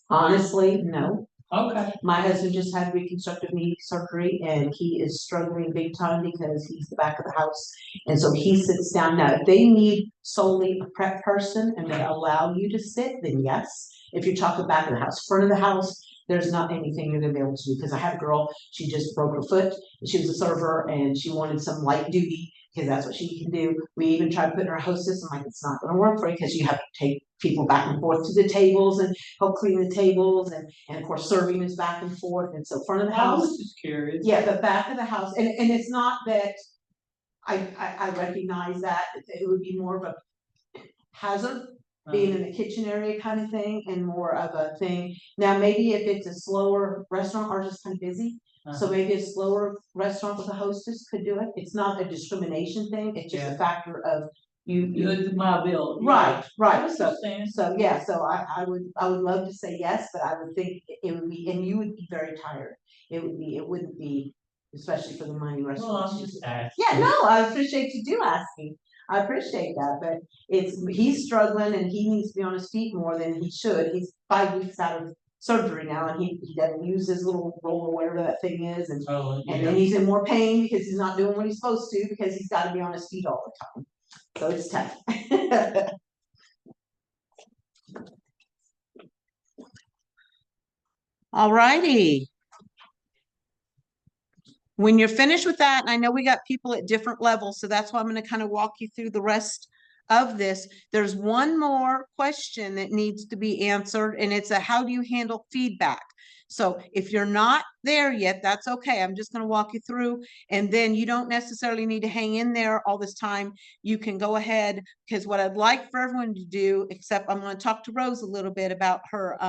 Honestly, no. Okay. My husband just had reconstructive knee surgery and he is struggling big time because he's the back of the house. And so he sits down. Now, if they need solely a prep person and they allow you to sit, then yes. If you're talking back of the house, front of the house, there's not anything you're gonna be able to do. Because I had a girl, she just broke her foot. She was a server and she wanted some light duty because that's what she can do. We even tried putting her hostess. I'm like, it's not gonna work for you because you have to take people back and forth to the tables and help clean the tables and of course serving is back and forth. And so front of the I house. was just curious. Yeah, the back of the house, and it's not that I recognize that, it would be more of a hazard, being in the kitchen area kind of thing, and more of a thing. Now, maybe if it's a slower restaurant, ours is kind of busy, so maybe a slower restaurant with a hostess could do it. It's not a discrimination thing, it's just a Yeah. factor of you. It's my ability. Right, right, I so, understand. yeah, so I would love to say yes, but I would think it would be, and you would be very tired. It wouldn't be, especially for the money Well, restaurants. I'm just asking. Yeah, no, I appreciate you do asking. I appreciate that, but he's struggling and he needs to be on his feet more than he should. He's 5 weeks out of surgery now and he doesn't use his little roller, whatever that thing is, and Oh, and yeah. then he's in more pain because he's not doing what he's supposed to because he's gotta be on his feet all the time. So it's tough. All righty. When you're finished with that, and I know we got people at different levels, so that's why I'm going to kind of walk you through the rest of this. There's one more question that needs to be answered, and it's a how do you handle feedback? So if you're not there yet, that's okay. I'm just going to walk you through, and then you don't necessarily need to hang in there all this time. You can go ahead, because what I'd like for everyone to do, except I'm going to talk to Rose a little bit about her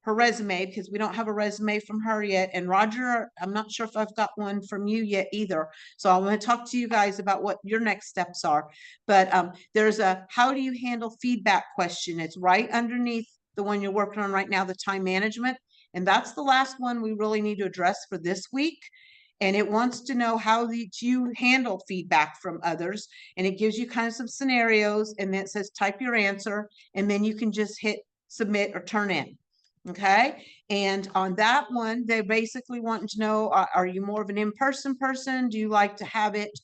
resume, because we don't have a resume from her yet. And Roger, I'm not sure if I've got one from you yet either. So I'm going to talk to you guys about what your next steps are. But there's a how do you handle feedback question. It's right underneath the one you're working on right now, the time management. And that's the last one we really need to address for this week. And it wants to know how you handle feedback from others. And it gives you kind of some scenarios. And then it says type your answer. And then you can just hit submit or turn in. Okay. And on that one, they basically want to know, are you more of an in-person person? Do you like to have it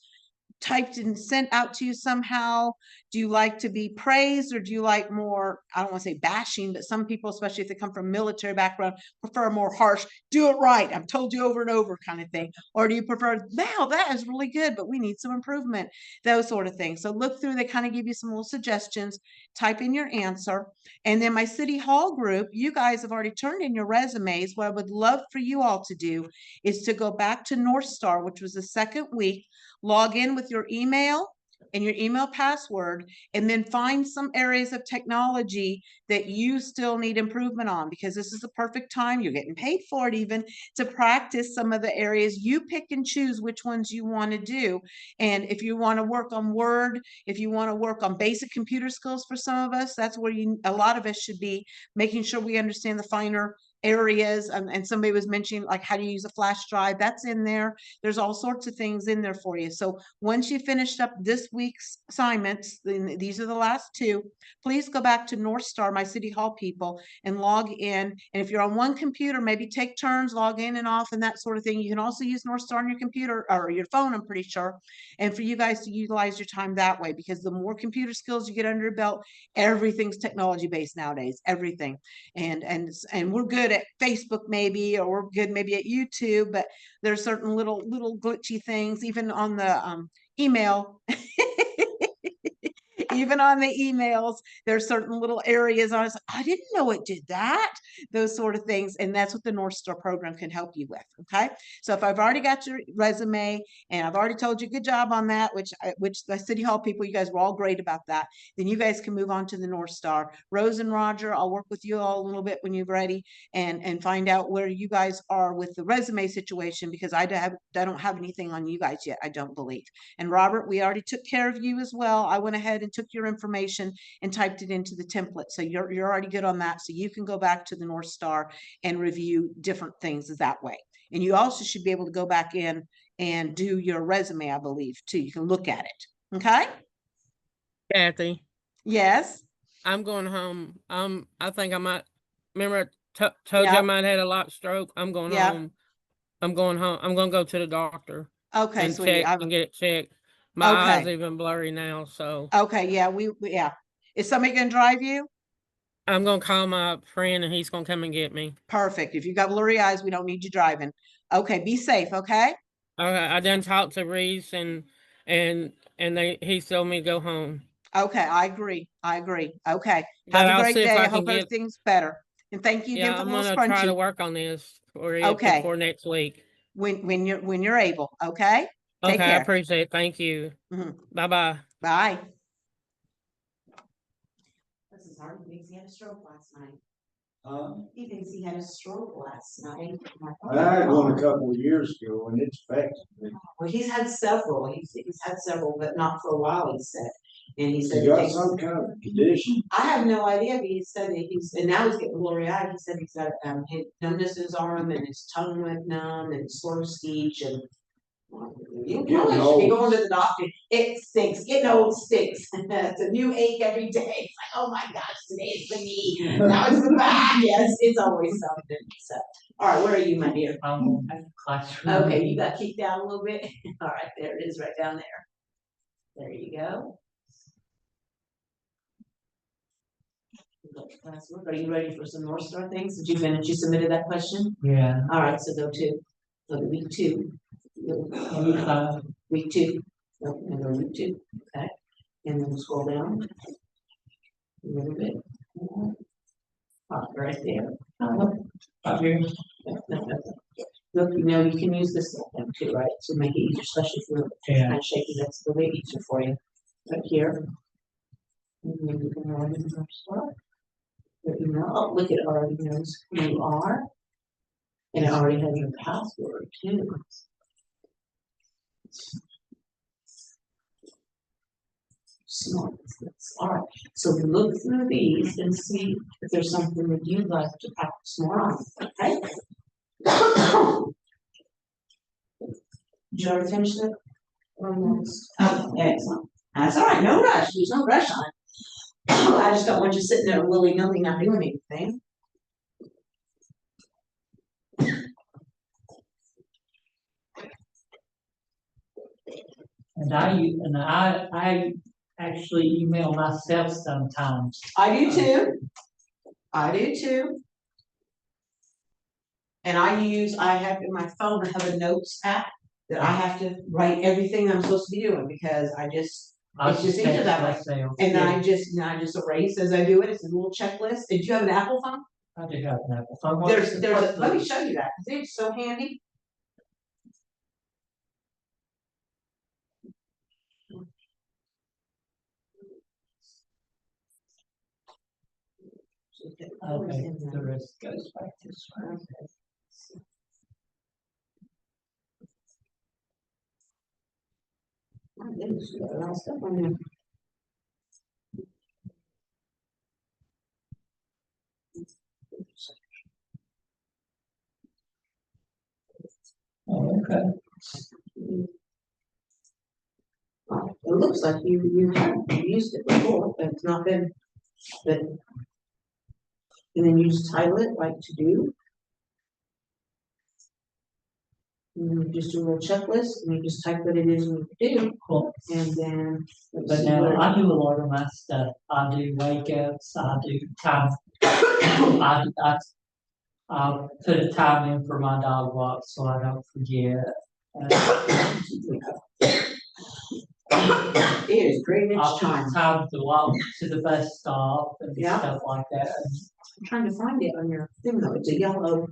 typed and sent out to you somehow? Do you like to be praised, or do you like more, I don't want to say bashing, but some people, especially if they come from a military background, prefer more harsh, do it right, I've told you over and over kind of thing? Or do you prefer, wow, that is really good, but we need some improvement, those sort of things? So look through, they kind of give you some little suggestions, type in your answer. And then my City Hall group, you guys have already turned in your resumes. What I would love for you all to do is to go back to North Star, which was the second week, log in with your email and your email password, and then find some areas of technology that you still need improvement on, because this is the perfect time, you're getting paid for it even, to practice some of the areas. You pick and choose which ones you want to do. And if you want to work on Word, if you want to work on basic computer skills, for some of us, that's where a lot of us should be, making sure we understand the finer areas. And somebody was mentioning, like, how do you use a flash drive? That's in there. There's all sorts of things in there for you. So once you finished up this week's assignments, then these are the last two, please go back to North Star, my City Hall people, and log in. And if you're on one computer, maybe take turns, log in and off and that sort of thing. You can also use North Star on your computer or your phone, I'm pretty sure. And for you guys to utilize your time that way, because the more computer skills you get under your belt, everything's technology based nowadays, everything. And we're good at Facebook maybe, or we're good maybe at YouTube, but there's certain little glitchy things, even on the email. Even on the emails, there's certain little areas I was like, I didn't know it did that, those sort of things. And that's what the North Star program can help you with. Okay. So if I've already got your resume and I've already told you good job on that, which the City Hall people, you guys were all great about that, then you guys can move on to the North Star. Rose and Roger, I'll work with you all a little bit when you're ready and find out where you guys are with the resume situation, because I don't have anything on you guys yet, I don't believe. And Robert, we already took care of you as well. I went ahead and took your information and typed it into the template. So you're already good on that. So you can go back to the North Star and review different things that way. And you also should be able to go back in and do your resume, I believe, too. You can look at it. Okay? Kathy, Yes? I'm going home. I think I might, remember I told you I Yep. might have had a lot stroke. I'm going Yep. home. I'm going home. I'm gonna go to the doctor Okay, and sweetie. check and get it checked. My eyes Okay. even blurry now, so Okay, yeah, yeah. Is somebody gonna drive you? I'm gonna call my friend and he's gonna come and get me. Perfect. If you got blurry eyes, we don't need you driving. Okay, be safe, okay? Okay, I done talked to Reese and he told me to go home. Okay, I agree. I agree. Okay. But Have a I'll great see if day. I I can hope get, everything's better. And thank you again yeah, for the I'm little gonna try to scrunchie. work on this for it Okay. before next week. When you're able, okay? Take Okay, I care. appreciate it. Thank you. Mhm. Bye-bye. Bye. This is hard, he thinks he had a stroke last night. Huh? He thinks he had a stroke last night. I'm like, oh I my had one a God. couple of years ago and it's affected me. Well, he's had several, he's had several, but not for a while, he said. And he said He it got takes, some kind of condition. I have no idea, but he said that and now he's getting blurry eyed, he said he's got, numbness in his arm and his tongue went numb and slow speech and. You Getting really should be old. going to the doctor, it stinks, getting old stinks, it's a new ache every day, it's like, oh my gosh, today's the knee, now it's the back, yes, it's always something, so. All right, where are you, my dear? At the classroom. Okay, you got kicked down a little bit, all right, there it is, right down there. There you go. Are you ready for some North Star things? Did you finish, you submitted that question? Yeah. All right, so go to week two. Week two, and go week two, okay, and then scroll down. A little bit. Right there. Up here. Look, you know, you can use this thing too, right, so make it easier, especially if you're Yeah. kind of shaky, that's the way easier for you, right here. And then you can write in North Star. Your email, oh, look, it already knows who you are. And it already has your password too. Smart. All right, so look through these and see if there's something that you'd like to practice more on, okay? Did you already finish it? Almost. Oh, excellent. That's all right, no rush, there's no rush on it. I just don't want you sitting there willy-nilly not doing anything. And I actually email myself sometimes. I do too. I do too. And I have in my phone, I have a notes app that I have to write everything I'm supposed to be doing because it's just easier that way. Myself. And Yeah, I just erase as I do it. It's a little checklist. Did you have an Apple phone? I do have an Apple phone. Let me show you that, 'cause it's so handy. Okay, the rest goes back to screen. My goodness, we got a lot of stuff on there. Oh, okay. It looks like you have used it before, but it's not been, but. And then you just title it like to do. And you just do a little checklist and you just type what it is you need to do. Cool. And then. let's But see now where- I do a lot of my stuff. I do wake ups, I do time. I put a time in for my dog walk so I don't forget. It is great I'll each put time. time to walk to the bus stop and Yeah. stuff like that. I'm trying to find it on your thing though. It's a yellow.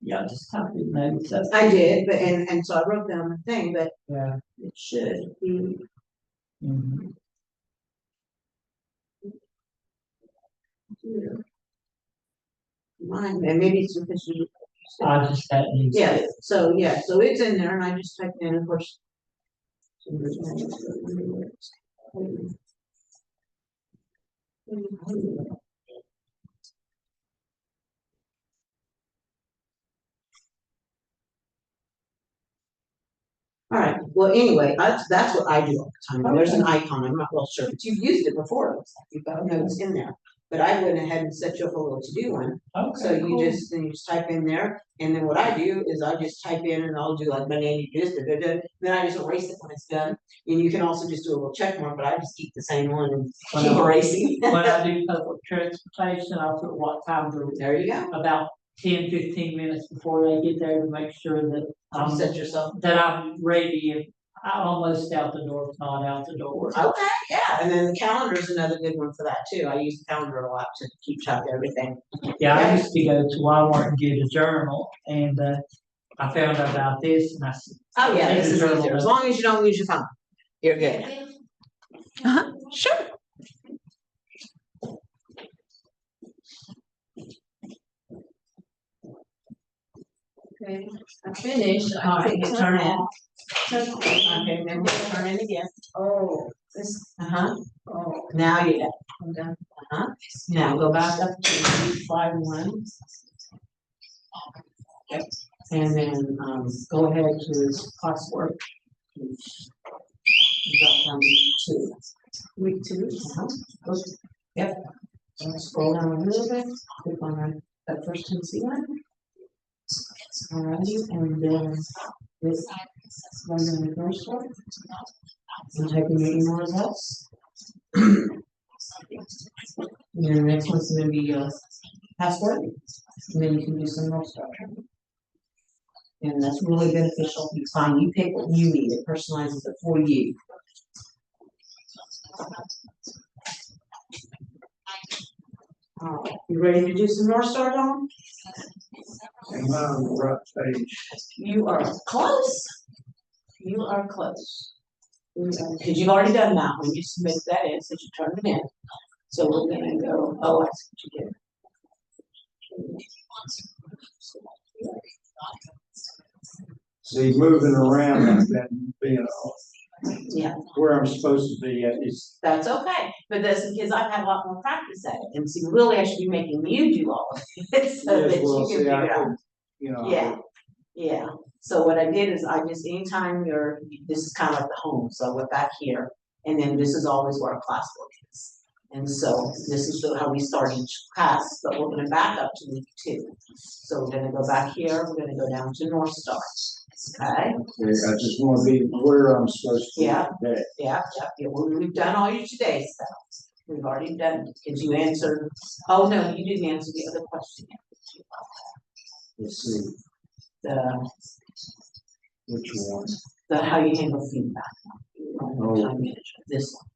Yeah, just type in notes. I did, but and so I wrote down the thing, but Yeah. it should be. Mhm. Here. Mine, and maybe it's because you. I just had these. Yeah, so it's in there and I just typed in, of course. All right, well, anyway, that's what I do all the time. There's an icon, I'm not real sure, but you've used it before, it looks like you've got notes in there. But I went ahead and set you up a little to-do one. So Okay, you cool. just, then you just type in there, and then what I do is I just type in and I'll do like my name, you just, then I just erase it when it's done. And you can also just do a little check mark, but I just keep the same one and keep erasing. When I do public transportation, I'll put what time to, There you go. about 10-15 minutes before they get there to make sure that You set yourself. that I'm ready and I'm almost out the door, if not out the door. Okay, yeah, and then the calendar is another good one for that too. I use the calendar a lot to keep track of everything. Yeah, I used to go to Walmart and get a journal, and I found out about this, and I said, Oh, yeah, Take this the is journal easier, as with long as you don't lose your phone. You're good. Sure. Okay, I finished. All right, you turn in. Turn- Okay, then we'll turn in again. Oh, this, oh, Now you're done. I'm done. Now go back up to 5-1. Yep. And then, go ahead to this classwork. Drop down to 2. Week 2. Yep. And scroll down a little bit, click on that first Tennessee one. Alrighty, and then this one in the first one. And type in your email address. And then the next one's gonna be password, and then you can do some more stuff. And that's really beneficial. You find you pick what you need, it personalizes it for you. Alright, you ready to do some North Star, Dawn? Am I on the right page? You are close. You are close. Because you've already done that one, you submitted that in, since you turned it in. So we're gonna go, oh, I see what you did. See, moving around like that, being Yeah, where I'm supposed to be at is, that's okay, but that's because I've had a lot more practice at it, and see, really, I should be making you do all of it, so that yes, well, you can see, figure I it out. could, you know. Yeah, yeah, so what I did is I just, anytime this is kind of like the home, so I went back here, and then this is always where our classwork is. And so this is how we start each class, but we're gonna back up to week 2. So we're gonna go back here, we're gonna go down to North Star, okay? I just wanna be where I'm supposed to be Yeah. today. Yeah, we've done all your today's stuff. We've already done, because you answered, oh, no, you didn't answer the other question. Let's see, The, which one? how you handle feedback. Time management, this one.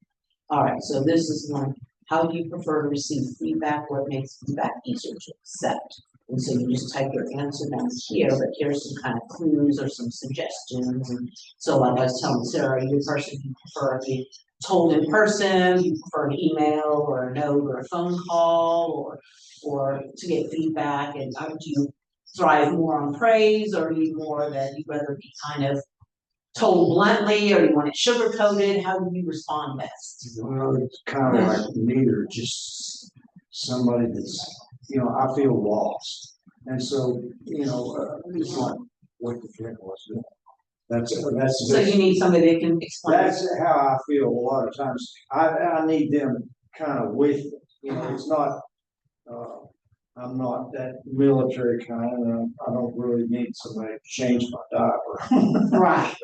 All right, so this is one, how do you prefer to receive feedback, what makes feedback easier to accept? And so you just type your answer down here, but here's some kind of clues or some suggestions. And so like I was telling Sarah, are you a person who prefer to be told in person, you prefer an email or a note or a phone call, or to get feedback, and do you thrive more on praise, or are you more that you'd rather be kind of told bluntly, or you want it sugar coated? How do you respond best? Well, it's kind of like neither, just somebody that's, you know, I feel lost. And so, you know, it's like, what the heck was it? That's. So you need somebody that can explain. That's how I feel a lot of times. I need them kind of with it, you know, it's not, I'm not that military kind, and I don't really need somebody to change my diaper. Right,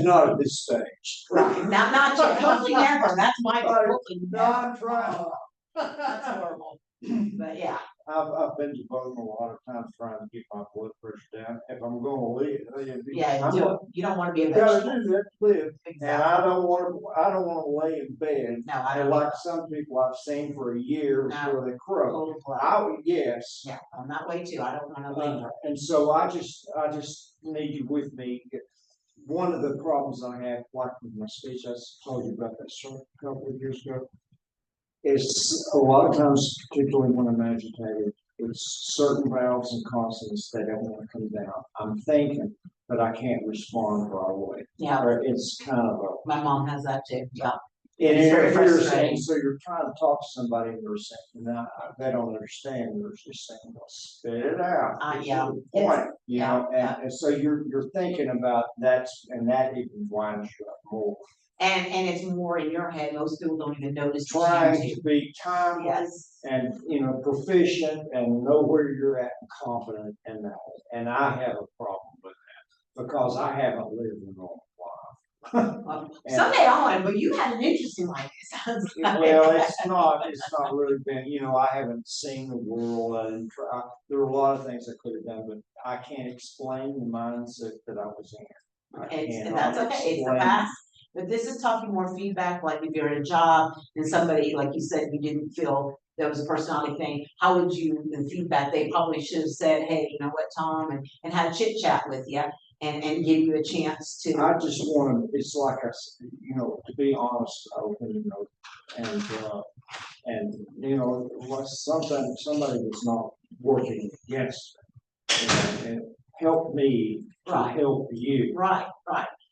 Not at this stage. right. Not, hopefully never, that's my, Right. hopefully No, never. I'm trying. That's horrible, but yeah. I've been to both a lot of times trying to keep my blood pressure down. If I'm gonna leave. Yeah, you don't wanna be a Gotta vegetable. do that, live. And Exactly. I don't wanna lay in bed. No, I And don't. like some people I've seen for a year No. before they croak. Total blood. I would, yes. Yeah, I'm that way too, I don't wanna linger. And so I just need you with me. One of the problems I have, like with my speech, I told you about that short couple of years ago, is a lot of times, particularly when I'm agitated, it's certain vowels and consonants that don't want to come down. I'm thinking, but I can't respond right away. Yeah, Or it's kind of a, my mom has that too, yeah. And It's very if you're frustrating. saying, so you're trying to talk to somebody and they're saying, no, they don't understand, they're just saying, well, spit it out. Get to Yeah, the yes, point, you know, and so you're thinking about and that even winds you up more. And it's more in your head, most people don't even notice. Trying change. to be timely Yes, and, you know, proficient and know where you're at and confident in that. And I have a problem with that because I haven't lived a normal life. well, And- someday I want, but you had an interesting life, it sounds like. Well, it's not really been, you know, I haven't seen the world and there are a lot of things I could have done, but I can't explain the mindset that I was in. I And cannot that's okay, it's the explain. past, but this is talking more feedback, like if you're in a job and somebody, like you said, you didn't feel there was a personality thing, how would you, the feedback, they probably should have said, hey, you know what, Tom, and had a chit chat with you and give you a chance to. I just want to, it's like you know, to be honest, open, you know, and, you know, somebody that's not working against me, and help me to Right. help you. Right,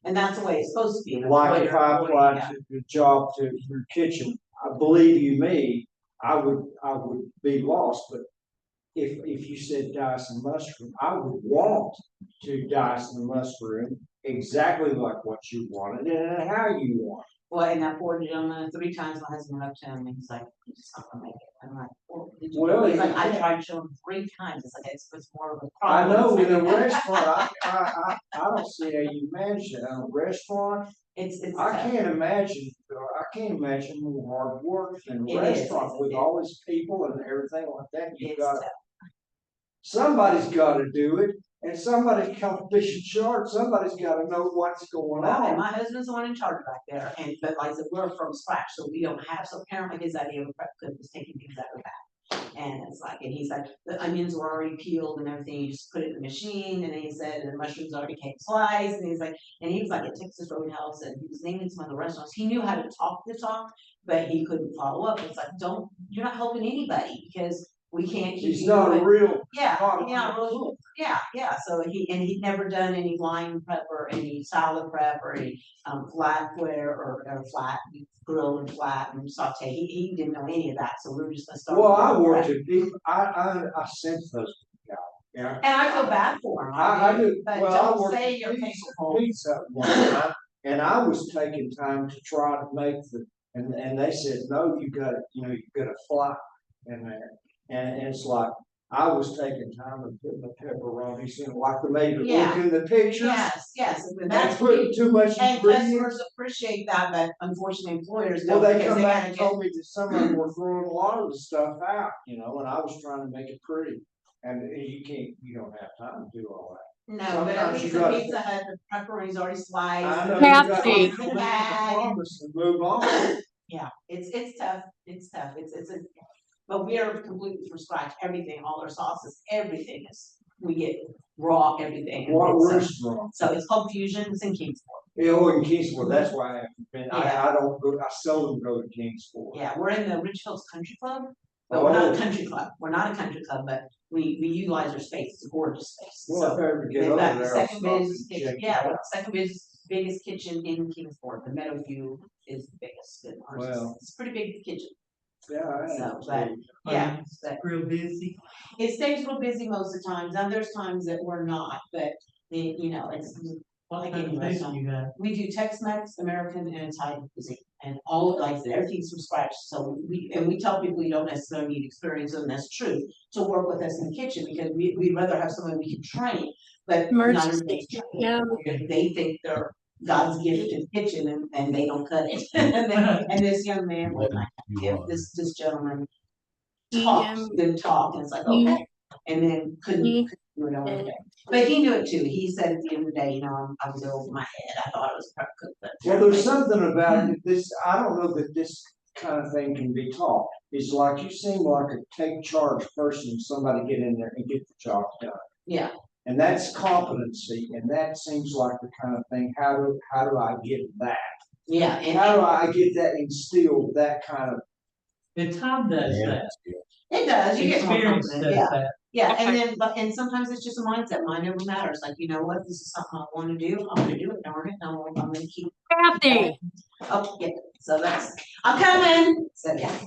and that's the way it's supposed to be. an Like if employer, I employee, applied yeah. to the job to your kitchen, believe you me, I would be lost, but if you said Dyson mushroom, I would want to Dyson mushroom exactly like what you wanted and how you want. Well, and that poor gentleman, 3 times my husband went up to him and he's like, you're just not gonna make it. I'm like, well, did you? Well, He's like, I yeah. tried to show him 3 times. It's like, it's more of a I problem. know in a restaurant, I don't see how you manage it. In a restaurant, It's I tough. can't imagine more hard work than a It is, restaurant with all these people and everything like that. You've It's got tough. somebody's got to do it, and somebody's competition chart. Somebody's got to know what's going Well, and on. my husband's the one in charge back there, but like I said, we're from scratch, so we don't have, so apparently his idea of prep cook was taking things out of the bag. And it's like, and he's like, the onions were already peeled and everything, you just put it in the machine, and then he said, and the mushrooms already came sliced, and he's like, and he was like at Texas Roadhouse, and he was naming some other restaurants, he knew how to talk the talk, but he couldn't follow up, it's like, you're not helping anybody, because we can't keep He's you not doing- a real. Yeah, not a yeah, real really, cook. yeah, so he'd never done any line prep or any salad prep or any flatware or flat, grill and flat and saute, he didn't know any of that, so we were just gonna start. Well, with I worked prep. at I sent those guys. Yeah. And I feel bad for him, I do. but Well, I don't worked say at you're pizza- capable. Pizza one time, and I was taking time to try to make and they said, no, you got a fly in there. And it's like, I was taking time to put the pepperonis in, like they made it Yeah. look in the pictures. Yes, and And that's putting too much and ingredients. customers appreciate that, but unfortunately employers Well, don't, they because come they back gotta and get. told me that some of them were throwing a lot of the stuff out, you know, and I was trying to make it pretty. And you don't have time to do all that. No, but at Sometimes least you the gotta- Pizza Hut, the pepperoni's already sliced. I know the you Kathy. got sauce to in the make bag. a promise and move on. Yeah, it's tough, but we are completely from scratch, everything, all our sauces, everything we get raw, everything. and What it's, restaurant? So it's called Fusion, it's in Kingsport. Yeah, oh, in Kingsport, that's why I haven't been, Yeah. I don't go, I seldom go to Kingsport. Yeah, we're in the Richfields Country Club, but we're not Oh. a country club, but we utilize our space, it's a gorgeous space. Well, if So I ever get they've over got the there, I'll second stop biggest and kitchen, check it yeah, out. second biggest kitchen in Kingsport, the Meadowview is the biggest, and ours Well. it's a pretty big kitchen. Yeah, I So, am. but, yeah, but Real busy. it stays real busy most of the times, now there's times that we're not, but it's, What like kind any of food restaurant. you got? We do Tex-Mex, American, and Italian cuisine, and all, like, I said, everything's from scratch, so we tell people you don't necessarily need experience, and that's true, to work with us in the kitchen, because we'd rather have someone we can train, but not everybody's Emergency. trained. Yeah. They think they're God's gift in the kitchen, and they don't cut it, and this young man, this gentleman talks, good talk, and it's like, okay, and then couldn't do it all day. But he knew it too, he said at the end of the day, I was over my head, I thought I was prep cook, but. Well, there's something about it, I don't know that this kind of thing can be taught. It's like, you seem like a take charge person, somebody get in there and get the job done. Yeah, And that's competency, and that seems like the kind of thing, how do I get that? yeah, and How do I get that instilled, that kind of? The time does that. it does, you get more Experience confident, does yeah. that. Yeah, and then, and sometimes it's just a mindset, mind over matters, like, you know what, this is something I wanna do, I'm gonna do it, darn it, I'm gonna keep. Kathy, Oh, yeah, So that's, I'm coming, so yeah.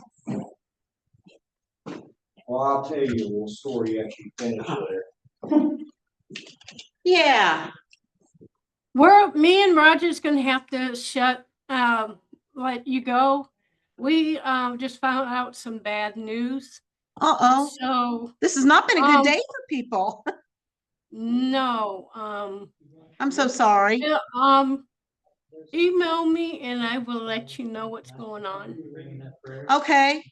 Well, I'll tell you a little story after you finish there. Yeah, Me and Roger's gonna have to let you go. We, just found out some bad news. uh-oh. So, This has not been a good Um, day for people. no, I'm so sorry. yeah, email me and I will let you know what's going on. Okay.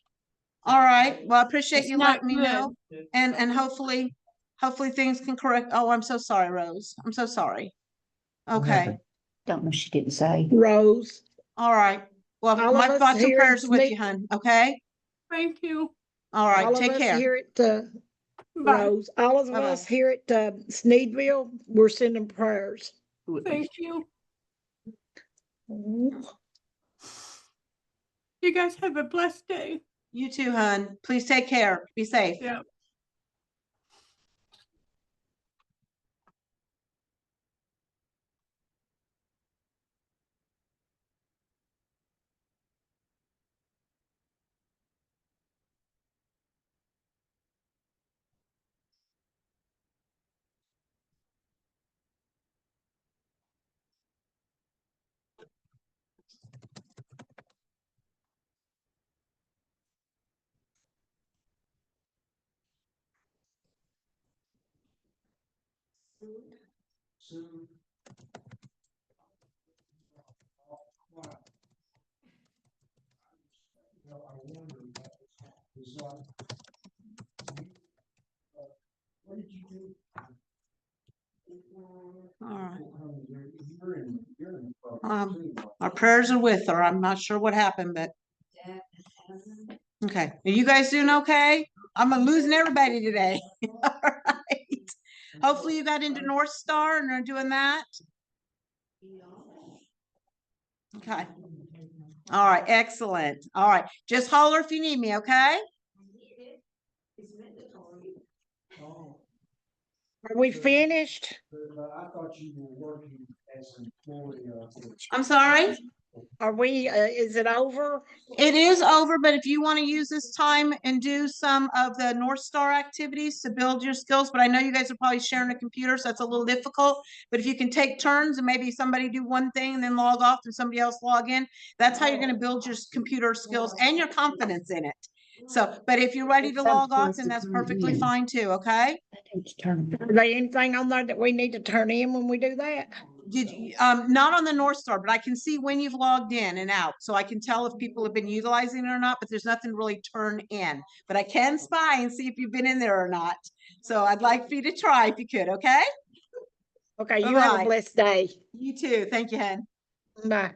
All right. Well, I appreciate It's you not letting me know. And hopefully things can correct. Oh, I'm so sorry, Rose. I'm so sorry. Okay. Don't know, she didn't say. Rose, All right. Well, all my of us thoughts and here prayers at are with you, SNCC, hun. Okay. Thank you. All right. all of Take us care. here at, Bye. Rose, all of Bye-bye. us here at, Sneedville, we're sending prayers. Thank you. Mhm. You guys have a blessed day. You too, hun. Please take care. Be safe. Yeah. All right. Our prayers are with her. I'm not sure what happened, but okay. Are you guys doing okay? I'm losing everybody today. All right. Hopefully you got into North Star and are doing that. Okay. All right. Excellent. All right. Just holler if you need me, okay? Are we finished? I thought you were working as an employee. I'm sorry. Are we, is it over? It is over, but if you want to use this time and do some of the North Star activities to build your skills, but I know you guys are probably sharing a computer, so that's a little difficult. But if you can take turns and maybe somebody do one thing and then log off and somebody else log in, that's how you're going to build your computer skills and your confidence in it. So, but if you're ready to log off, then that's perfectly fine too, okay? Are there anything on there that we need to turn in when we do that? Did you, not on the North Star, but I can see when you've logged in and out, so I can tell if people have been utilizing it or not, but there's nothing really turned in. But I can spy and see if you've been in there or not. So I'd like for you to try if you could, okay? Okay, you have a Bye-bye. blessed day. You too. Thank you, Hen. Bye.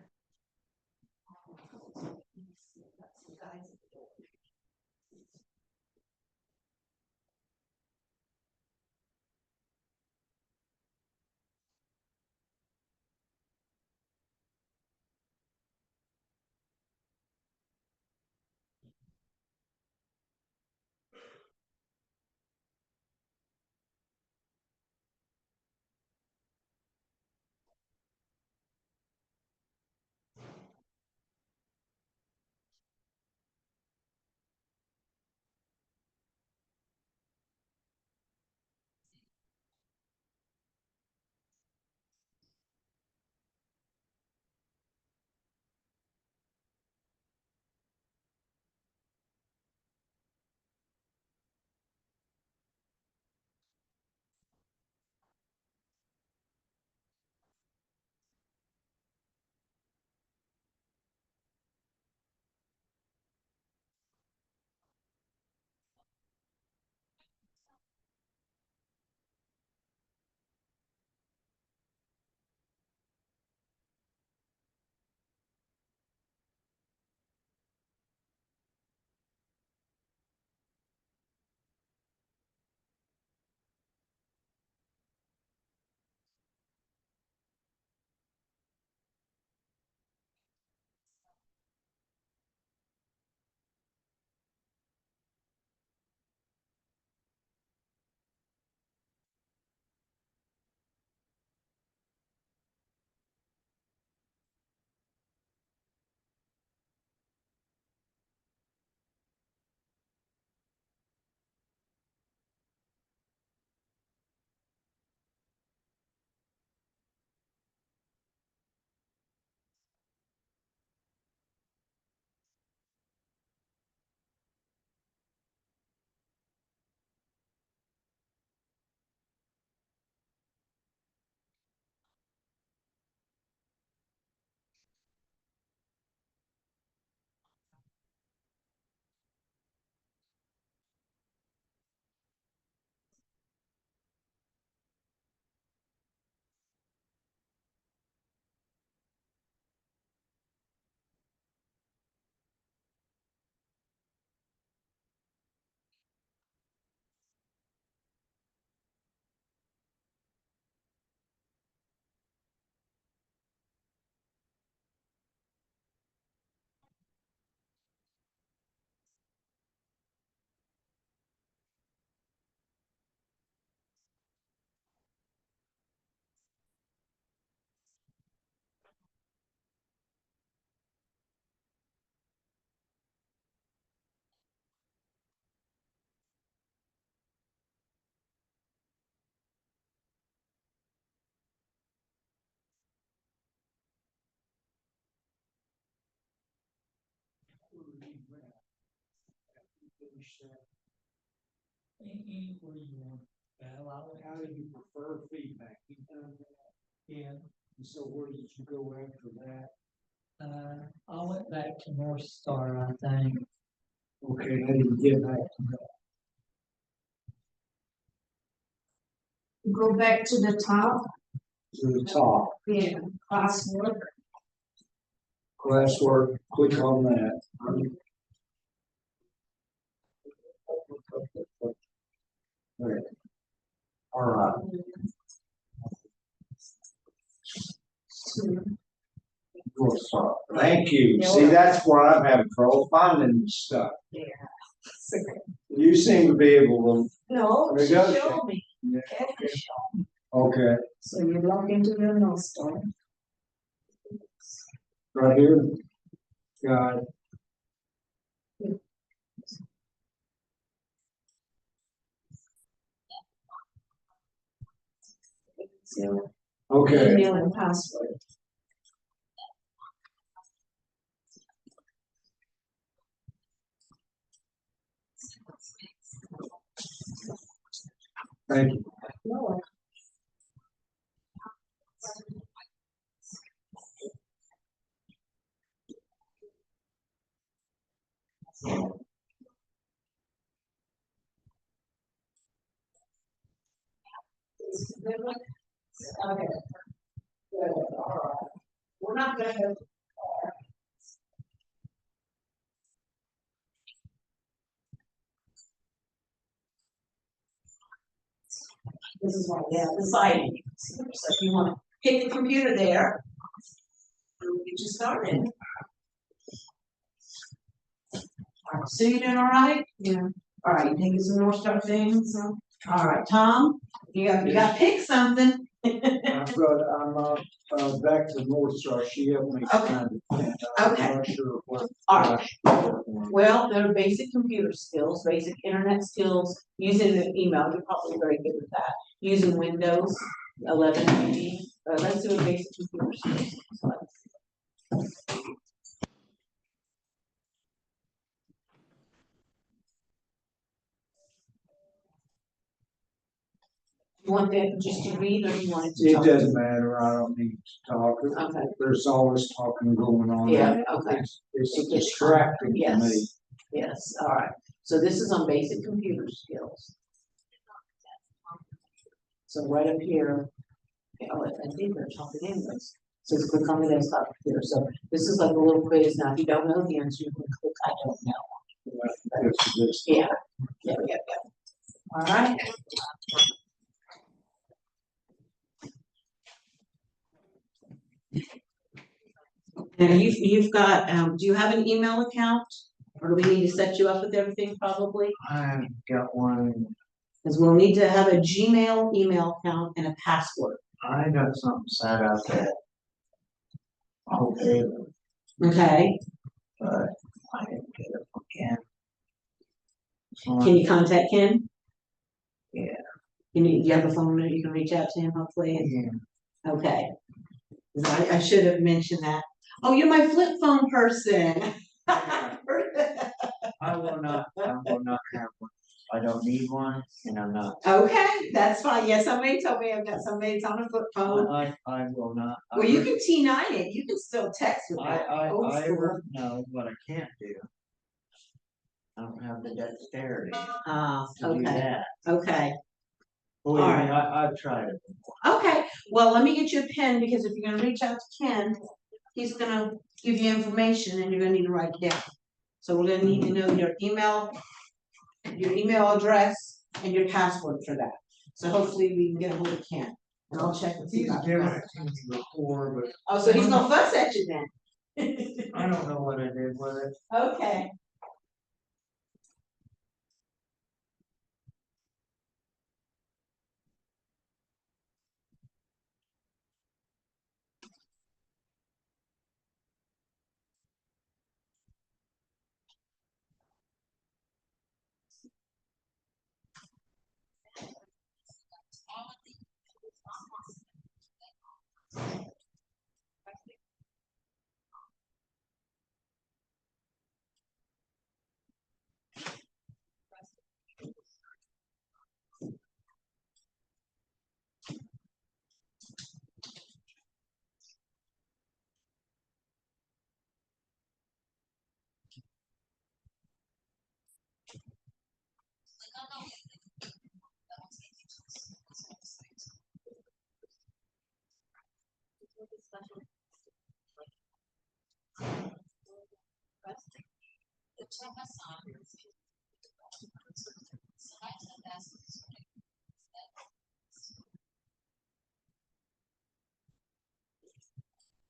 Anywhere you want. How do you prefer feedback? You done that? Yeah, And so where did you go after that? I went back to North Star, I think. Okay, how do you get back to that? Go back to the top, To the top, yeah, classwork. classwork, click on that. Right. All right. North Star. Thank you. See, that's where I'm having trouble finding stuff. Yeah. You seem to be able No, There she you go. showed me. to. Kathy showed me. Okay, So you log into the North Star. right here. Got it. So Okay, email and password. thank you. No. Okay. Good, all right. We're not gonna go. This is what, yeah, the site. So if you wanna hit the computer there, we'll get you started. All right, so you doing all right? Yeah. All right, you taking some North Star things? All right, Tom, you got to pick something. I'm back to North Star. She helped me Okay. find it. Okay. I'm not sure what. All right. Well, they're basic computer skills, basic internet skills, using the email, you're probably very good with that. Using Windows 11 maybe, let's do a basic computer skills. You want that just to read or you want it to It talk? doesn't matter. I don't need to talk. Okay, There's always talking going on. yeah, okay. It's distracting to me. Yes, yes, all right. So this is on basic computer skills. So right up here, oh, I think they're talking English. So click on the desktop computer. So this is like a little quiz. Now, if you don't know the answer, you can click I don't know. Yeah, yeah, yeah, yeah. All right. Now, you've got, do you have an email account? Or do we need to set you up with everything probably? I've got one. Because we'll need to have a Gmail email account and a password. I got something set up there. Okay, Okay, but I didn't get it from Ken. can you contact Ken? Yeah. Do you have a phone that you can reach out to him hopefully? Yeah. Okay. I should have mentioned that. Oh, you're my flip phone person. I will not have one. I don't need one and I'm not. Okay, that's fine. Yeah, somebody told me I've got somebody that's on a flip phone. I will not. Well, you can T9 it. You can still text with that. Old school. know what I can't do. I don't have the dexterity Ah, to do okay, that. okay. Believe All me, right. I've tried it before. Okay, well, let me get you a pen because if you're gonna reach out to Ken, he's gonna give you information and you're gonna need to write it down. So we're gonna need to know your email address and your password for that. So hopefully we can get a hold of Ken and I'll check with you He's about given that. it to me before, but Oh, so he's gonna fuss at you then? I don't know what I did with it. Okay.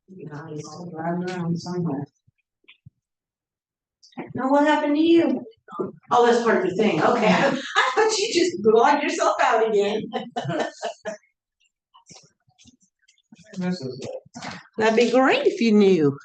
Yeah, he's still driving around somewhere. Now, what happened to you? Oh, that's part of the thing, okay, I thought you just logged yourself out again. This is That'd be great if you knew.